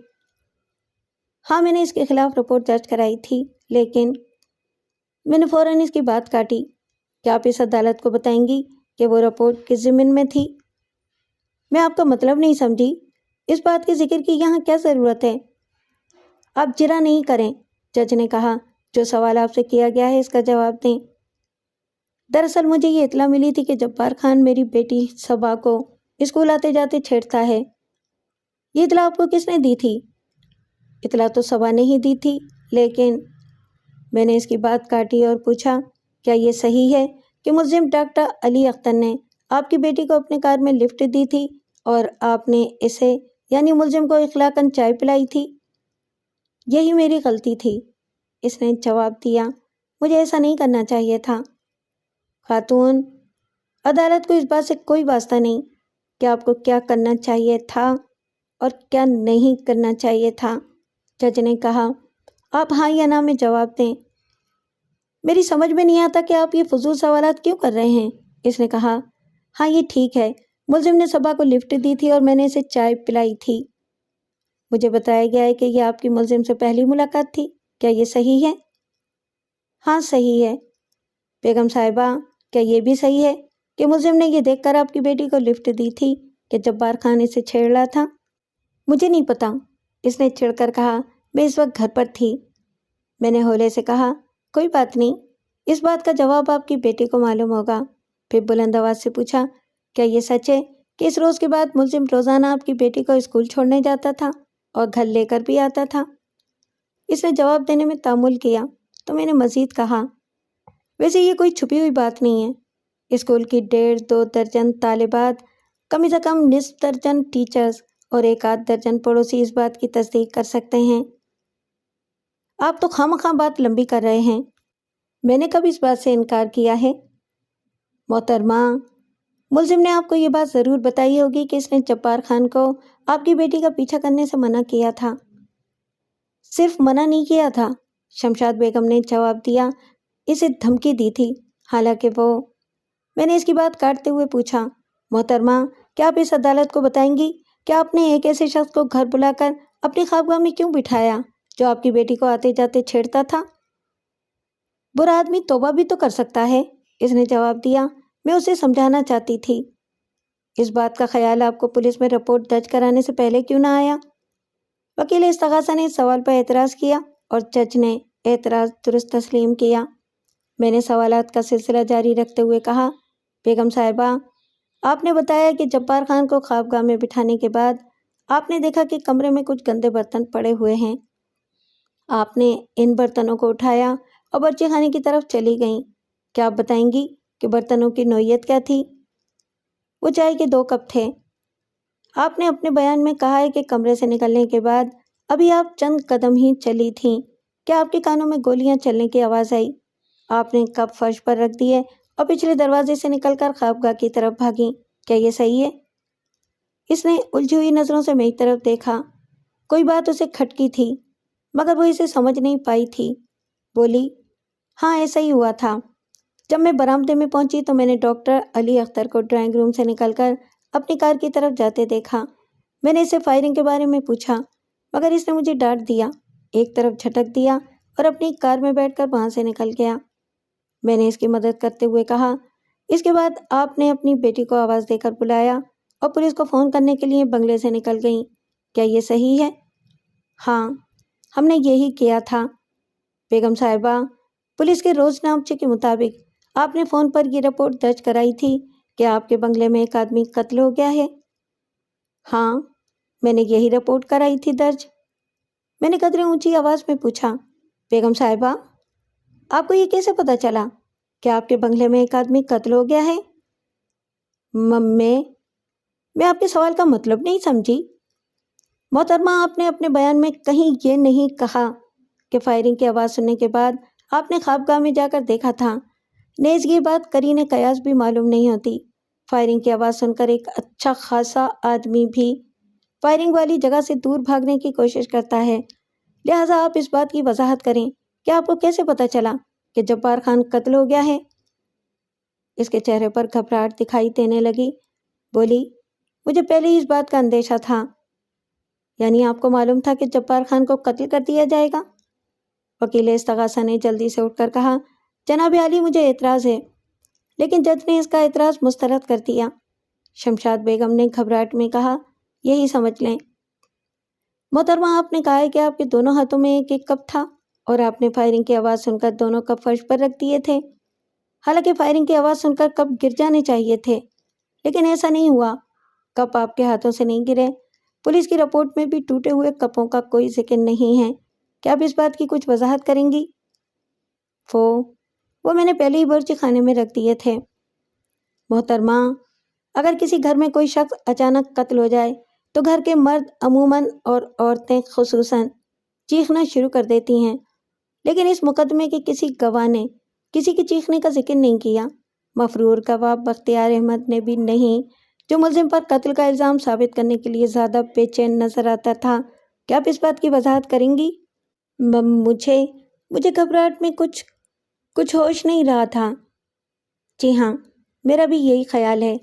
ہاں، میں نے اس کے خلاف رپورٹ درج کرائی تھی، لیکن میں نے فوراً اس کی بات کاٹی۔ کیا آپ اس عدالت کو بتائیں گی کہ وہ رپورٹ کس ضمن میں تھی؟ میں آپ کا مطلب نہیں سمجھی۔ اس بات کے ذکر کی یہاں کیا ضرورت ہے؟ آپ جرا نہیں کریں، جج نے کہا۔ جو سوال آپ سے کیا گیا ہے اس کا جواب دیں۔ دراصل مجھے یہ اطلاع ملی تھی کہ جبار خان میری بیٹی صبا کو اسکول آتے جاتے چھیڑتا ہے۔ یہ اطلاع آپ کو کس نے دی تھی؟ اطلاع تو صبا نے ہی دی تھی، لیکن میں نے اس کی بات کاٹی اور پوچھا، کیا یہ صحیح ہے کہ ملزم ڈاکٹر علی اختر نے آپ کی بیٹی کو اپنے کار میں لفٹ دی تھی اور آپ نے اسے یعنی ملزم کو اخلاقاً چائے پلائی تھی؟ یہی میری غلطی تھی، اس نے جواب دیا۔ مجھے ایسا نہیں کرنا چاہیے تھا۔ خاتون، عدالت کو اس بات سے کوئی واسطہ نہیں کہ آپ کو کیا کرنا چاہیے تھا اور کیا نہیں کرنا چاہیے تھا، جج نے کہا۔ آپ ہاں یا نہ میں جواب دیں۔ میری سمجھ میں نہیں آتا کہ آپ یہ فضول سوالات کیوں کر رہے ہیں، اس نے کہا۔ ہاں، یہ ٹھیک ہے، ملزم نے صبا کو لفٹ دی تھی اور میں نے اسے چائے پلائی تھی۔ مجھے بتایا گیا ہے کہ یہ آپ کی ملزم سے پہلی ملاقات تھی، کیا یہ صحیح ہے؟ ہاں، صحیح ہے۔ بیگم صاحبہ، کیا یہ بھی صحیح ہے کہ ملزم نے یہ دیکھ کر آپ کی بیٹی کو لفٹ دی تھی کہ جبار خان اسے چھیڑ رہا تھا؟ مجھے نہیں پتا، اس نے چڑھ کر کہا۔ میں اس وقت گھر پر تھی۔ میں نے ہولے سے کہا، کوئی بات نہیں، اس بات کا جواب آپ کی بیٹی کو معلوم ہوگا۔ پھر بلند آواز سے پوچھا، کیا یہ سچ ہے کہ اس روز کے بعد ملزم روزانہ آپ کی بیٹی کو اسکول چھوڑنے جاتا تھا اور گھر لے کر بھی آتا تھا؟ اس نے جواب دینے میں تامل کیا تو میں نے مزید کہا، ویسے یہ کوئی چھپی ہوئی بات نہیں ہے۔ اسکول کی 1.5-2 درجن طالبات، کم از کم نصف درجن ٹیچرز اور 1-8 درجن پڑوسی اس بات کی تصدیق کر سکتے ہیں۔ آپ تو خواہ بات لمبی کر رہے ہیں۔ میں نے کب اس بات سے انکار کیا ہے؟ محترمہ، ملزم نے آپ کو یہ بات ضرور بتائی ہوگی کہ اس نے جبار خان کو آپ کی بیٹی کا پیچھا کرنے سے منع کیا تھا۔ صرف منع نہیں کیا تھا، شمشاد بیگم نے جواب دیا، اسے دھمکی دی تھی۔ حالانکہ میں نے اس کی بات کاٹتے ہوئے پوچھا، محترمہ، کیا آپ اس عدالت کو بتائیں گی کہ آپ نے ایک ایسے شخص کو گھر بلا کر اپنی خوابگاہ میں کیوں بٹھایا جو آپ کی بیٹی کو آتے جاتے چھیڑتا تھا؟ برا آدمی توبہ بھی تو کر سکتا ہے، اس نے جواب دیا۔ میں اسے سمجھانا چاہتی تھی۔ اس بات کا خیال آپ کو پولیس میں رپورٹ درج کرانے سے پہلے کیوں نہ آیا؟ وکیل استغاثہ نے اس سوال پر اعتراض کیا اور جج نے اعتراض درست تسلیم کیا۔ میں نے سوالات کا سلسلہ جاری رکھتے ہوئے کہا، بیگم صاحبہ، آپ نے بتایا کہ جبار خان کو خوابگاہ میں بٹھانے کے بعد آپ نے دیکھا کہ کمرے میں کچھ گندے برتن پڑے ہوئے ہیں۔ آپ نے ان برتنوں کو اٹھایا اور برچی خانے کی طرف چلی گئیں۔ کیا آپ بتائیں گی کہ برتنوں کی نوعیت کیا تھی؟ وہ چائے کے 2 کپ تھے۔ آپ نے اپنے بیان میں کہا ہے کہ کمرے سے نکلنے کے بعد ابھی آپ چند قدم ہی چلی تھیں کہ آپ کے کانوں میں گولیاں چلنے کی آواز آئی۔ آپ نے کپ فرش پر رکھ دیے اور پچھلے دروازے سے نکل کر خوابگاہ کی طرف بھاگیں۔ کیا یہ صحیح ہے؟ اس نے الجھی ہوئی نظروں سے میری طرف دیکھا۔ کوئی بات اسے کھٹکی تھی مگر وہ اسے سمجھ نہیں پائی تھی۔ بولی، ہاں، ایسا ہی ہوا تھا۔ جب میں برآمدے میں پہنچی تو میں نے ڈاکٹر علی اختر کو ڈرائنگ روم سے نکل کر اپنی کار کی طرف جاتے دیکھا۔ میں نے اسے فائرنگ کے بارے میں پوچھا مگر اس نے مجھے ڈانٹ دیا، ایک طرف جھٹک دیا اور اپنی کار میں بیٹھ کر وہاں سے نکل گیا۔ میں نے اس کی مدد کرتے ہوئے کہا۔ اس کے بعد آپ نے اپنی بیٹی کو آواز دے کر بلایا اور پولیس کو فون کرنے کے لیے بنگلے سے نکل گئیں، کیا یہ صحیح ہے؟ ہاں، ہم نے یہی کیا تھا بیگم صاحبہ۔ پولیس کے روزنامچے کے مطابق آپ نے فون پر یہ رپورٹ درج کرائی تھی کہ آپ کے بنگلے میں ایک آدمی قتل ہو گیا ہے۔ ہاں، میں نے یہی رپورٹ کرائی تھی درج۔ میں نے قدرے اونچی آواز میں پوچھا، بیگم صاحبہ، آپ کو یہ کیسے پتہ چلا کہ آپ کے بنگلے میں ایک آدمی قتل ہو گیا ہے؟ میں آپ کے سوال کا مطلب نہیں سمجھی۔ محترمہ، آپ نے اپنے بیان میں کہیں یہ نہیں کہا کہ فائرنگ کی آواز سننے کے بعد آپ نے خوابگاہ میں جا کر دیکھا تھا۔ نیز یہ بات قرینِ قیاس بھی معلوم نہیں ہوتی۔ فائرنگ کی آواز سن کر ایک اچھا خاصا آدمی بھی فائرنگ والی جگہ سے دور بھاگنے کی کوشش کرتا ہے، لہٰذا آپ اس بات کی وضاحت کریں کہ آپ کو کیسے پتہ چلا کہ جبار خان قتل ہو گیا ہے؟ اس کے چہرے پر گھبراہٹ دکھائی دینے لگی۔ بولی، مجھے پہلے ہی اس بات کا اندیشہ تھا۔ یعنی آپ کو معلوم تھا کہ جبار خان کو قتل کر دیا جائے گا؟ وکیل استغاثہ نے جلدی سے اٹھ کر کہا، جناب عالی، مجھے اعتراض ہے، لیکن جج نے اس کا اعتراض مسترد کر دیا۔ شمشاد بیگم نے گھبراہٹ میں کہا، یہی سمجھ لیں محترمہ، آپ نے کہا ہے کہ آپ کے دونوں ہاتھوں میں ایک ایک کپ تھا اور آپ نے فائرنگ کی آواز سن کر دونوں کپ فرش پر رکھ دیے تھے۔ حالانکہ فائرنگ کی آواز سن کر کپ گر جانے چاہیے تھے، لیکن ایسا نہیں ہوا۔ کپ آپ کے ہاتھوں سے نہیں گرے۔ پولیس کی رپورٹ میں بھی ٹوٹے ہوئے کپوں کا کوئی ذکر نہیں ہے۔ کیا آپ اس بات کی کچھ وضاحت کریں گی؟ وہ میں نے پہلے ہی باورچی خانے میں رکھ دیے تھے۔ محترمہ، اگر کسی گھر میں کوئی شخص اچانک قتل ہو جائے تو گھر کے مرد عموماً اور عورتیں خصوصاً چیخنا شروع کر دیتی ہیں، لیکن اس مقدمے کے کسی گواہ نے کسی کے چیخنے کا ذکر نہیں کیا۔ مفرور گواہ بختیار احمد نے بھی نہیں، جو ملزم پر قتل کا الزام ثابت کرنے کے لیے زیادہ بے چین نظر آتا تھا۔ کیا آپ اس بات کی وضاحت کریں گی؟ مجھے گھبراہٹ میں کچھ ہوش نہیں رہا تھا۔ جی ہاں، میرا بھی یہی خیال ہے،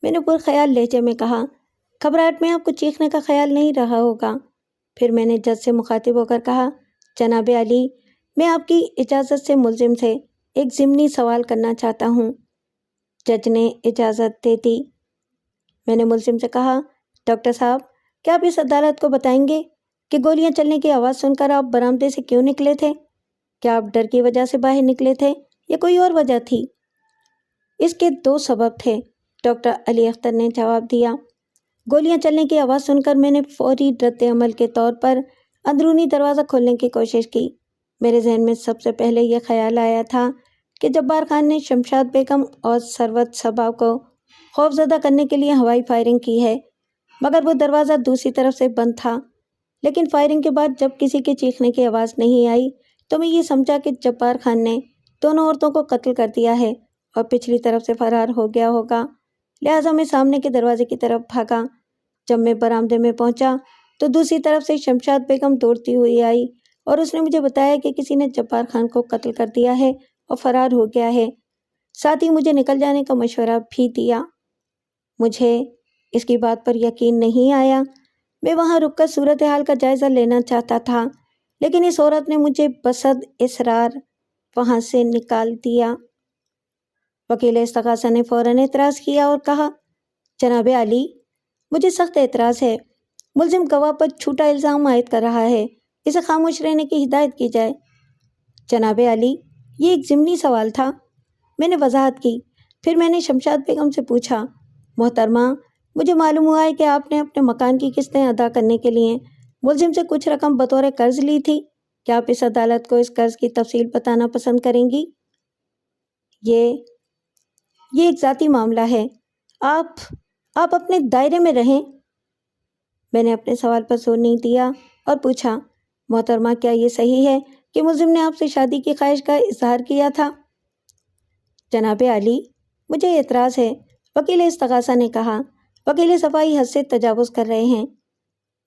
میں نے پرخیال لہجے میں کہا۔ گھبراہٹ میں آپ کو چیخنے کا خیال نہیں رہا ہوگا۔ پھر میں نے جج سے مخاطب ہو کر کہا، جناب عالی، میں آپ کی اجازت سے ملزم سے ایک ضمنی سوال کرنا چاہتا ہوں۔ جج نے اجازت دے دی۔ میں نے ملزم سے کہا، ڈاکٹر صاحب، کیا آپ اس عدالت کو بتائیں گے کہ گولیاں چلنے کی آواز سن کر آپ برآمدے سے کیوں نکلے تھے؟ کیا آپ ڈر کی وجہ سے باہر نکلے تھے یا کوئی اور وجہ تھی؟ اس کے 2 سبب تھے، ڈاکٹر علی اختر نے جواب دیا۔ گولیاں چلنے کی آواز سن کر میں نے فوری رد عمل کے طور پر اندرونی دروازہ کھولنے کی کوشش کی۔ میرے ذہن میں سب سے پہلے یہ خیال آیا تھا کہ جبار خان نے شمشاد بیگم اور ثروت صبا کو خوفزدہ کرنے کے لیے ہوائی فائرنگ کی ہے، مگر وہ دروازہ دوسری طرف سے بند تھا۔ لیکن فائرنگ کے بعد جب کسی کے چیخنے کی آواز نہیں آئی تو میں یہ سمجھا کہ جبار خان نے دونوں عورتوں کو قتل کر دیا ہے اور پچھلی طرف سے فرار ہو گیا ہوگا، لہٰذا میں سامنے کے دروازے کی طرف بھاگا۔ جب میں برآمدے میں پہنچا تو دوسری طرف سے شمشاد بیگم دوڑتی ہوئی آئی اور اس نے مجھے بتایا کہ کسی نے جبار خان کو قتل کر دیا ہے اور فرار ہو گیا ہے، ساتھ ہی مجھے نکل جانے کا مشورہ بھی دیا۔ مجھے اس کی بات پر یقین نہیں آیا۔ میں وہاں رک کر صورتحال کا جائزہ لینا چاہتا تھا، لیکن اس عورت نے مجھے بصد اصرار وہاں سے نکال دیا۔ وکیل استغاثہ نے فوراً اعتراض کیا اور کہا، جناب عالی، مجھے سخت اعتراض ہے۔ ملزم گواہ پر جھوٹا الزام عائد کر رہا ہے، اسے خاموش رہنے کی ہدایت کی جائے۔ جناب عالی، یہ ایک ضمنی سوال تھا، میں نے وضاحت کی۔ پھر میں نے شمشاد بیگم سے پوچھا، محترمہ، مجھے معلوم ہوا ہے کہ آپ نے اپنے مکان کی قسطیں ادا کرنے کے لیے ملزم سے کچھ رقم بطور قرض لی تھی۔ کیا آپ اس عدالت کو اس قرض کی تفصیل بتانا پسند کریں گی؟ یہ ایک ذاتی معاملہ ہے، آپ اپنے دائرے میں رہیں۔ میں نے اپنے سوال پر زور نہیں دیا اور پوچھا، محترمہ، کیا یہ صحیح ہے کہ ملزم نے آپ سے شادی کی خواہش کا اظہار کیا تھا؟ جناب عالی، مجھے اعتراض ہے، وکیل استغاثہ نے کہا۔ وکیل صفائی حد سے تجاوز کر رہے ہیں۔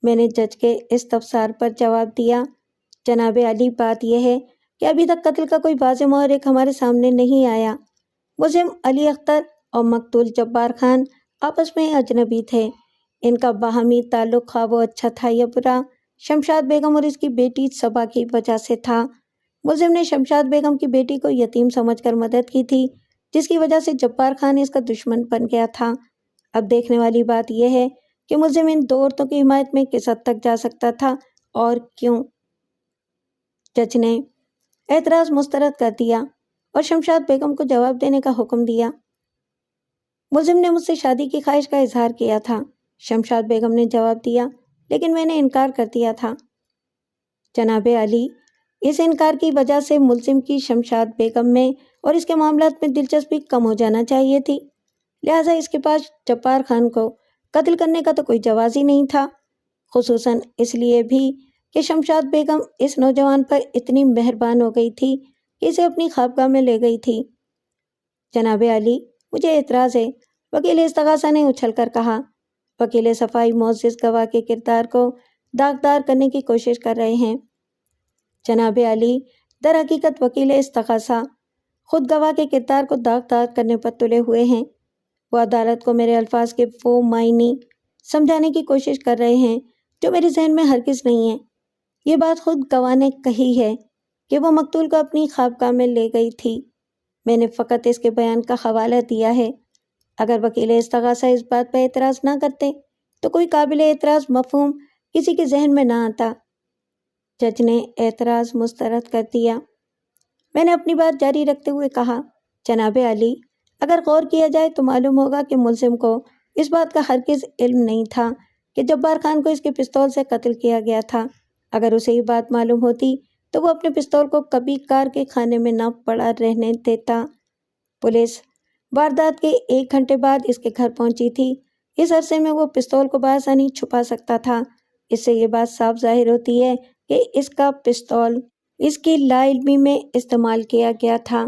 میں نے جج کے استفسار پر جواب دیا، جناب عالی، بات یہ ہے کہ ابھی تک قتل کا کوئی واضح محرک ہمارے سامنے نہیں آیا۔ ملزم علی اختر اور مقتول جبار خان آپس میں اجنبی تھے۔ ان کا باہمی تعلق خواہ وہ اچھا تھا یا برا، شمشاد بیگم اور اس کی بیٹی صبا کی وجہ سے تھا۔ ملزم نے شمشاد بیگم کی بیٹی کو یتیم سمجھ کر مدد کی تھی، جس کی وجہ سے جبار خان اس کا دشمن بن گیا تھا۔ اب دیکھنے والی بات یہ ہے کہ ملزم ان دو عورتوں کی حمایت میں کس حد تک جا سکتا تھا اور کیوں۔ جج نے اعتراض مسترد کر دیا اور شمشاد بیگم کو جواب دینے کا حکم دیا۔ ملزم نے مجھ سے شادی کی خواہش کا اظہار کیا تھا، شمشاد بیگم نے جواب دیا، لیکن میں نے انکار کر دیا تھا۔ جناب عالی، اس انکار کی وجہ سے ملزم کی شمشاد بیگم میں اور اس کے معاملات میں دلچسپی کم ہو جانا چاہیے تھی، لہٰذا اس کے پاس جبار خان کو قتل کرنے کا تو کوئی جواز ہی نہیں تھا، خصوصاً اس لیے بھی کہ شمشاد بیگم اس نوجوان پر اتنی مہربان ہو گئی تھی کہ اسے اپنی خوابگاہ میں لے گئی تھی۔ جناب عالی، مجھے اعتراض ہے، وکیل استغاثہ نے اچھل کر کہا۔ وکیل صفائی معزز گواہ کے کردار کو داغدار کرنے کی کوشش کر رہے ہیں۔ جناب عالی، در حقیقت وکیل استغاثہ خود گواہ کے کردار کو داغدار کرنے پر تلے ہوئے ہیں۔ وہ عدالت کو میرے الفاظ کے وہ معنی سمجھانے کی کوشش کر رہے ہیں جو میرے ذہن میں ہرگز نہیں ہے۔ یہ بات خود گواہ نے کہی ہے کہ وہ مقتول کو اپنی خوابگاہ میں لے گئی تھی، میں نے فقط اس کے بیان کا حوالہ دیا ہے۔ اگر وکیل استغاثہ اس بات پر اعتراض نہ کرتے تو کوئی قابل اعتراض مفہوم کسی کے ذہن میں نہ آتا۔ جج نے اعتراض مسترد کر دیا۔ میں نے اپنی بات جاری رکھتے ہوئے کہا، جناب عالی، اگر غور کیا جائے تو معلوم ہوگا کہ ملزم کو اس بات کا ہرگز علم نہیں تھا کہ جبار خان کو اس کے پستول سے قتل کیا گیا تھا۔ اگر اسے یہ بات معلوم ہوتی تو وہ اپنے پستول کو کبھی کار کے خانے میں نہ پڑا رہنے دیتا۔ پولیس واردات کے 1 گھنٹے بعد اس کے گھر پہنچی تھی، اس عرصے میں وہ پستول کو بآسانی چھپا سکتا تھا۔ اس سے یہ بات صاف ظاہر ہوتی ہے کہ اس کا پستول اس کی لا علمی میں استعمال کیا گیا تھا۔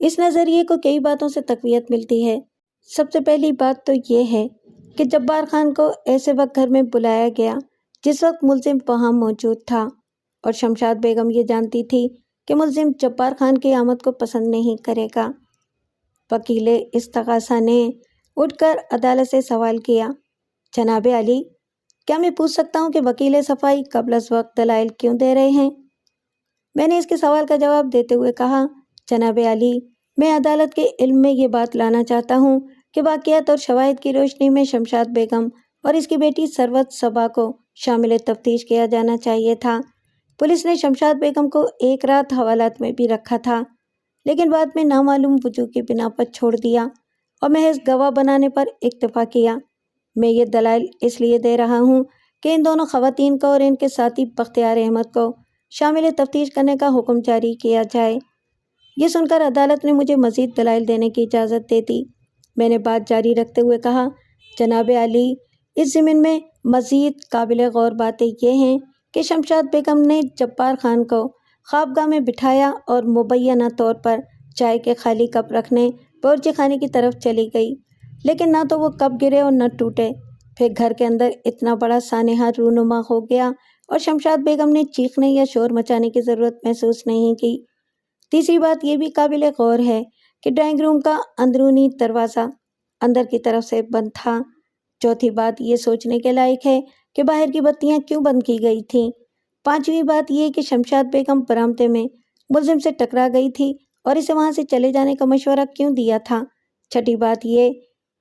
اس نظریے کو کئی باتوں سے تقویت ملتی ہے۔ سب سے پہلی بات تو یہ ہے کہ جبار خان کو ایسے وقت گھر میں بلایا گیا جس وقت ملزم وہاں موجود تھا، اور شمشاد بیگم یہ جانتی تھی کہ ملزم جبار خان کی آمد کو پسند نہیں کرے گا۔ وکیل استغاثہ نے اٹھ کر عدالت سے سوال کیا، جناب عالی، کیا میں پوچھ سکتا ہوں کہ وکیل صفائی قبل از وقت دلائل کیوں دے رہے ہیں؟ میں نے اس کے سوال کا جواب دیتے ہوئے کہا، جناب عالی، میں عدالت کے علم میں یہ بات لانا چاہتا ہوں کہ واقعات اور شواہد کی روشنی میں شمشاد بیگم اور اس کی بیٹی ثروت صبا کو شامل تفتیش کیا جانا چاہیے تھا۔ پولیس نے شمشاد بیگم کو ایک رات حوالات میں بھی رکھا تھا، لیکن بعد میں نامعلوم وجوہ کی بنا پر چھوڑ دیا اور محض گواہ بنانے پر اکتفا کیا۔ میں یہ دلائل اس لیے دے رہا ہوں کہ ان دونوں خواتین کو اور ان کے ساتھی بختیار احمد کو شامل تفتیش کرنے کا حکم جاری کیا جائے۔ یہ سن کر عدالت نے مجھے مزید دلائل دینے کی اجازت دے دی۔ میں نے بات جاری رکھتے ہوئے کہا، جناب عالی، اس ضمن میں مزید قابل غور باتیں یہ ہیں کہ شمشاد بیگم نے جبار خان کو خوابگاہ میں بٹھایا اور مبینہ طور پر چائے کے خالی کپ رکھنے باورچی خانے کی طرف چلی گئی، لیکن نہ تو وہ کپ گرے اور نہ ٹوٹے۔ پھر گھر کے اندر اتنا بڑا سانحہ رونما ہو گیا اور شمشاد بیگم نے چیخنے یا شور مچانے کی ضرورت محسوس نہیں کی۔ تیسری بات یہ بھی قابل غور ہے کہ ڈرائنگ روم کا اندرونی دروازہ اندر کی طرف سے بند تھا۔ چوتھی بات یہ سوچنے کے لائق ہے کہ باہر کی بتیاں کیوں بند کی گئی تھیں۔ پانچویں بات یہ کہ شمشاد بیگم برآمدے میں ملزم سے ٹکرا گئی تھی اور اسے وہاں سے چلے جانے کا مشورہ کیوں دیا تھا۔ چھٹی بات یہ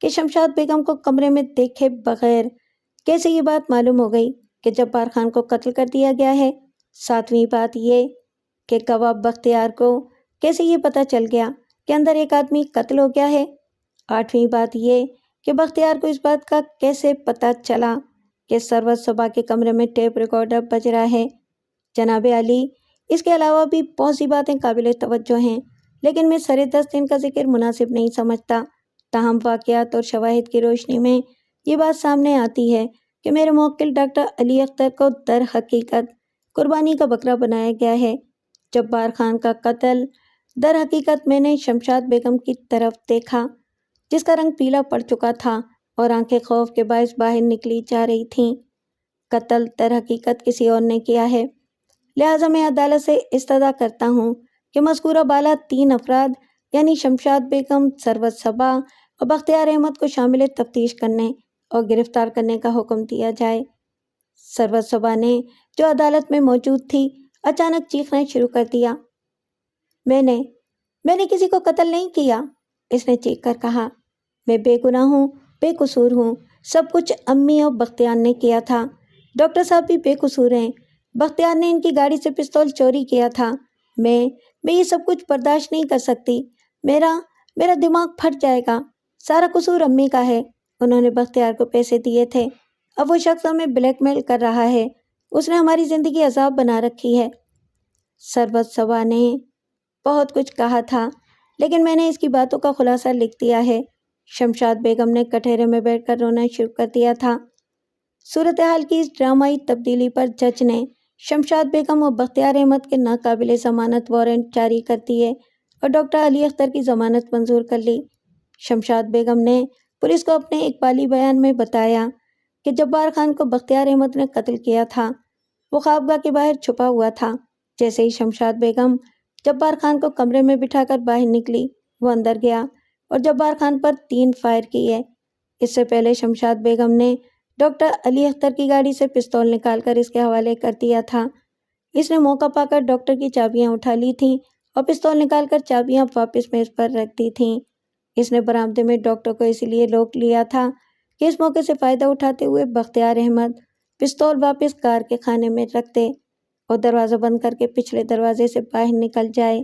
کہ شمشاد بیگم کو کمرے میں دیکھے بغیر کیسے یہ بات معلوم ہو گئی کہ جبار خان کو قتل کر دیا گیا ہے۔ ساتویں بات یہ کہ گواہ بختیار کو کیسے یہ پتہ چل گیا کہ اندر ایک آدمی قتل ہو گیا ہے۔ آٹھویں بات یہ کہ بختیار کو اس بات کا کیسے پتہ چلا کہ ثروت صبا کے کمرے میں ٹیپ ریکارڈر بج رہا ہے۔ جناب عالی، اس کے علاوہ بھی بہت سی باتیں قابل توجہ ہیں، لیکن میں سر دست ان کا ذکر مناسب نہیں سمجھتا۔ تاہم واقعات اور شواہد کی روشنی میں یہ بات سامنے آتی ہے کہ میرے موکل ڈاکٹر علی اختر کو در حقیقت قربانی کا بکرا بنایا گیا ہے۔ جبار خان کا قتل در حقیقت میں نے شمشاد بیگم کی طرف دیکھا، جس کا رنگ پیلا پڑ چکا تھا اور آنکھیں خوف کے باعث باہر نکلی جا رہی تھیں۔ قتل در حقیقت کسی اور نے کیا ہے، لہٰذا میں عدالت سے استدعا کرتا ہوں کہ مذکورہ بالا 3 افراد یعنی شمشاد بیگم، ثروت صبا اور بختیار احمد کو شامل تفتیش کرنے اور گرفتار کرنے کا حکم دیا جائے۔ ثروت صبا نے، جو عدالت میں موجود تھی، اچانک چیخنا شروع کر دیا میں نے کسی کو قتل نہیں کیا، اس نے چیخ کر کہا۔ میں بے گناہ ہوں، بے قصور ہوں، سب کچھ امی اور بختیار نے کیا تھا۔ ڈاکٹر صاحب بھی بے قصور ہیں، بختیار نے ان کی گاڑی سے پستول چوری کیا تھا۔ میں یہ سب کچھ برداشت نہیں کر سکتی، میرا دماغ پھٹ جائے گا۔ سارا قصور امی کا ہے، انہوں نے بختیار کو پیسے دیے تھے، اب وہ شخص ہمیں بلیک میل کر رہا ہے، اس نے ہماری زندگی عذاب بنا رکھی ہے۔ ثروت صبا نے بہت کچھ کہا تھا، لیکن میں نے اس کی باتوں کا خلاصہ لکھ دیا ہے۔ شمشاد بیگم نے کٹہرے میں بیٹھ کر رونا شروع کر دیا تھا۔ صورتحال کی اس ڈرامائی تبدیلی پر جج نے شمشاد بیگم اور بختیار احمد کے ناقابل ضمانت وارنٹ جاری کر دیے اور ڈاکٹر علی اختر کی ضمانت منظور کر لی۔ شمشاد بیگم نے پولیس کو اپنے اقبالی بیان میں بتایا کہ جبار خان کو بختیار احمد نے قتل کیا تھا، وہ خوابگاہ کے باہر چھپا ہوا تھا۔ جیسے ہی شمشاد بیگم جبار خان کو کمرے میں بٹھا کر باہر نکلی، وہ اندر گیا اور جبار خان پر 3 فائر کیے۔ اس سے پہلے شمشاد بیگم نے ڈاکٹر علی اختر کی گاڑی سے پستول نکال کر اس کے حوالے کر دیا تھا۔ اس نے موقع پا کر ڈاکٹر کی چابیاں اٹھا لی تھیں اور پستول نکال کر چابیاں واپس میز پر رکھ دی تھیں۔ اس نے برآمدے میں ڈاکٹر کو اس لیے روک لیا تھا کہ اس موقع سے فائدہ اٹھاتے ہوئے بختیار احمد پستول واپس کار کے خانے میں رکھ دے اور دروازہ بند کر کے پچھلے دروازے سے باہر نکل جائے۔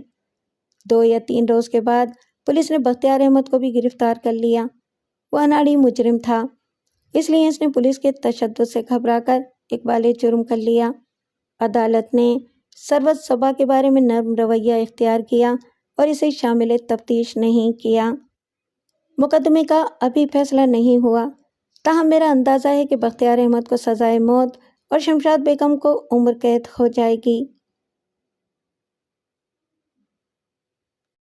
2 یا 3 روز کے بعد پولیس نے بختیار احمد کو بھی گرفتار کر لیا۔ وہ اناڑی مجرم تھا، اس لیے اس نے پولیس کے تشدد سے گھبرا کر اقبال جرم کر لیا۔ عدالت نے ثروت صبا کے بارے میں نرم رویہ اختیار کیا اور اسے شامل تفتیش نہیں کیا۔ مقدمے کا ابھی فیصلہ نہیں ہوا، تاہم میرا اندازہ ہے کہ بختیار احمد کو سزائے موت اور شمشاد بیگم کو عمر قید ہو جائے گی۔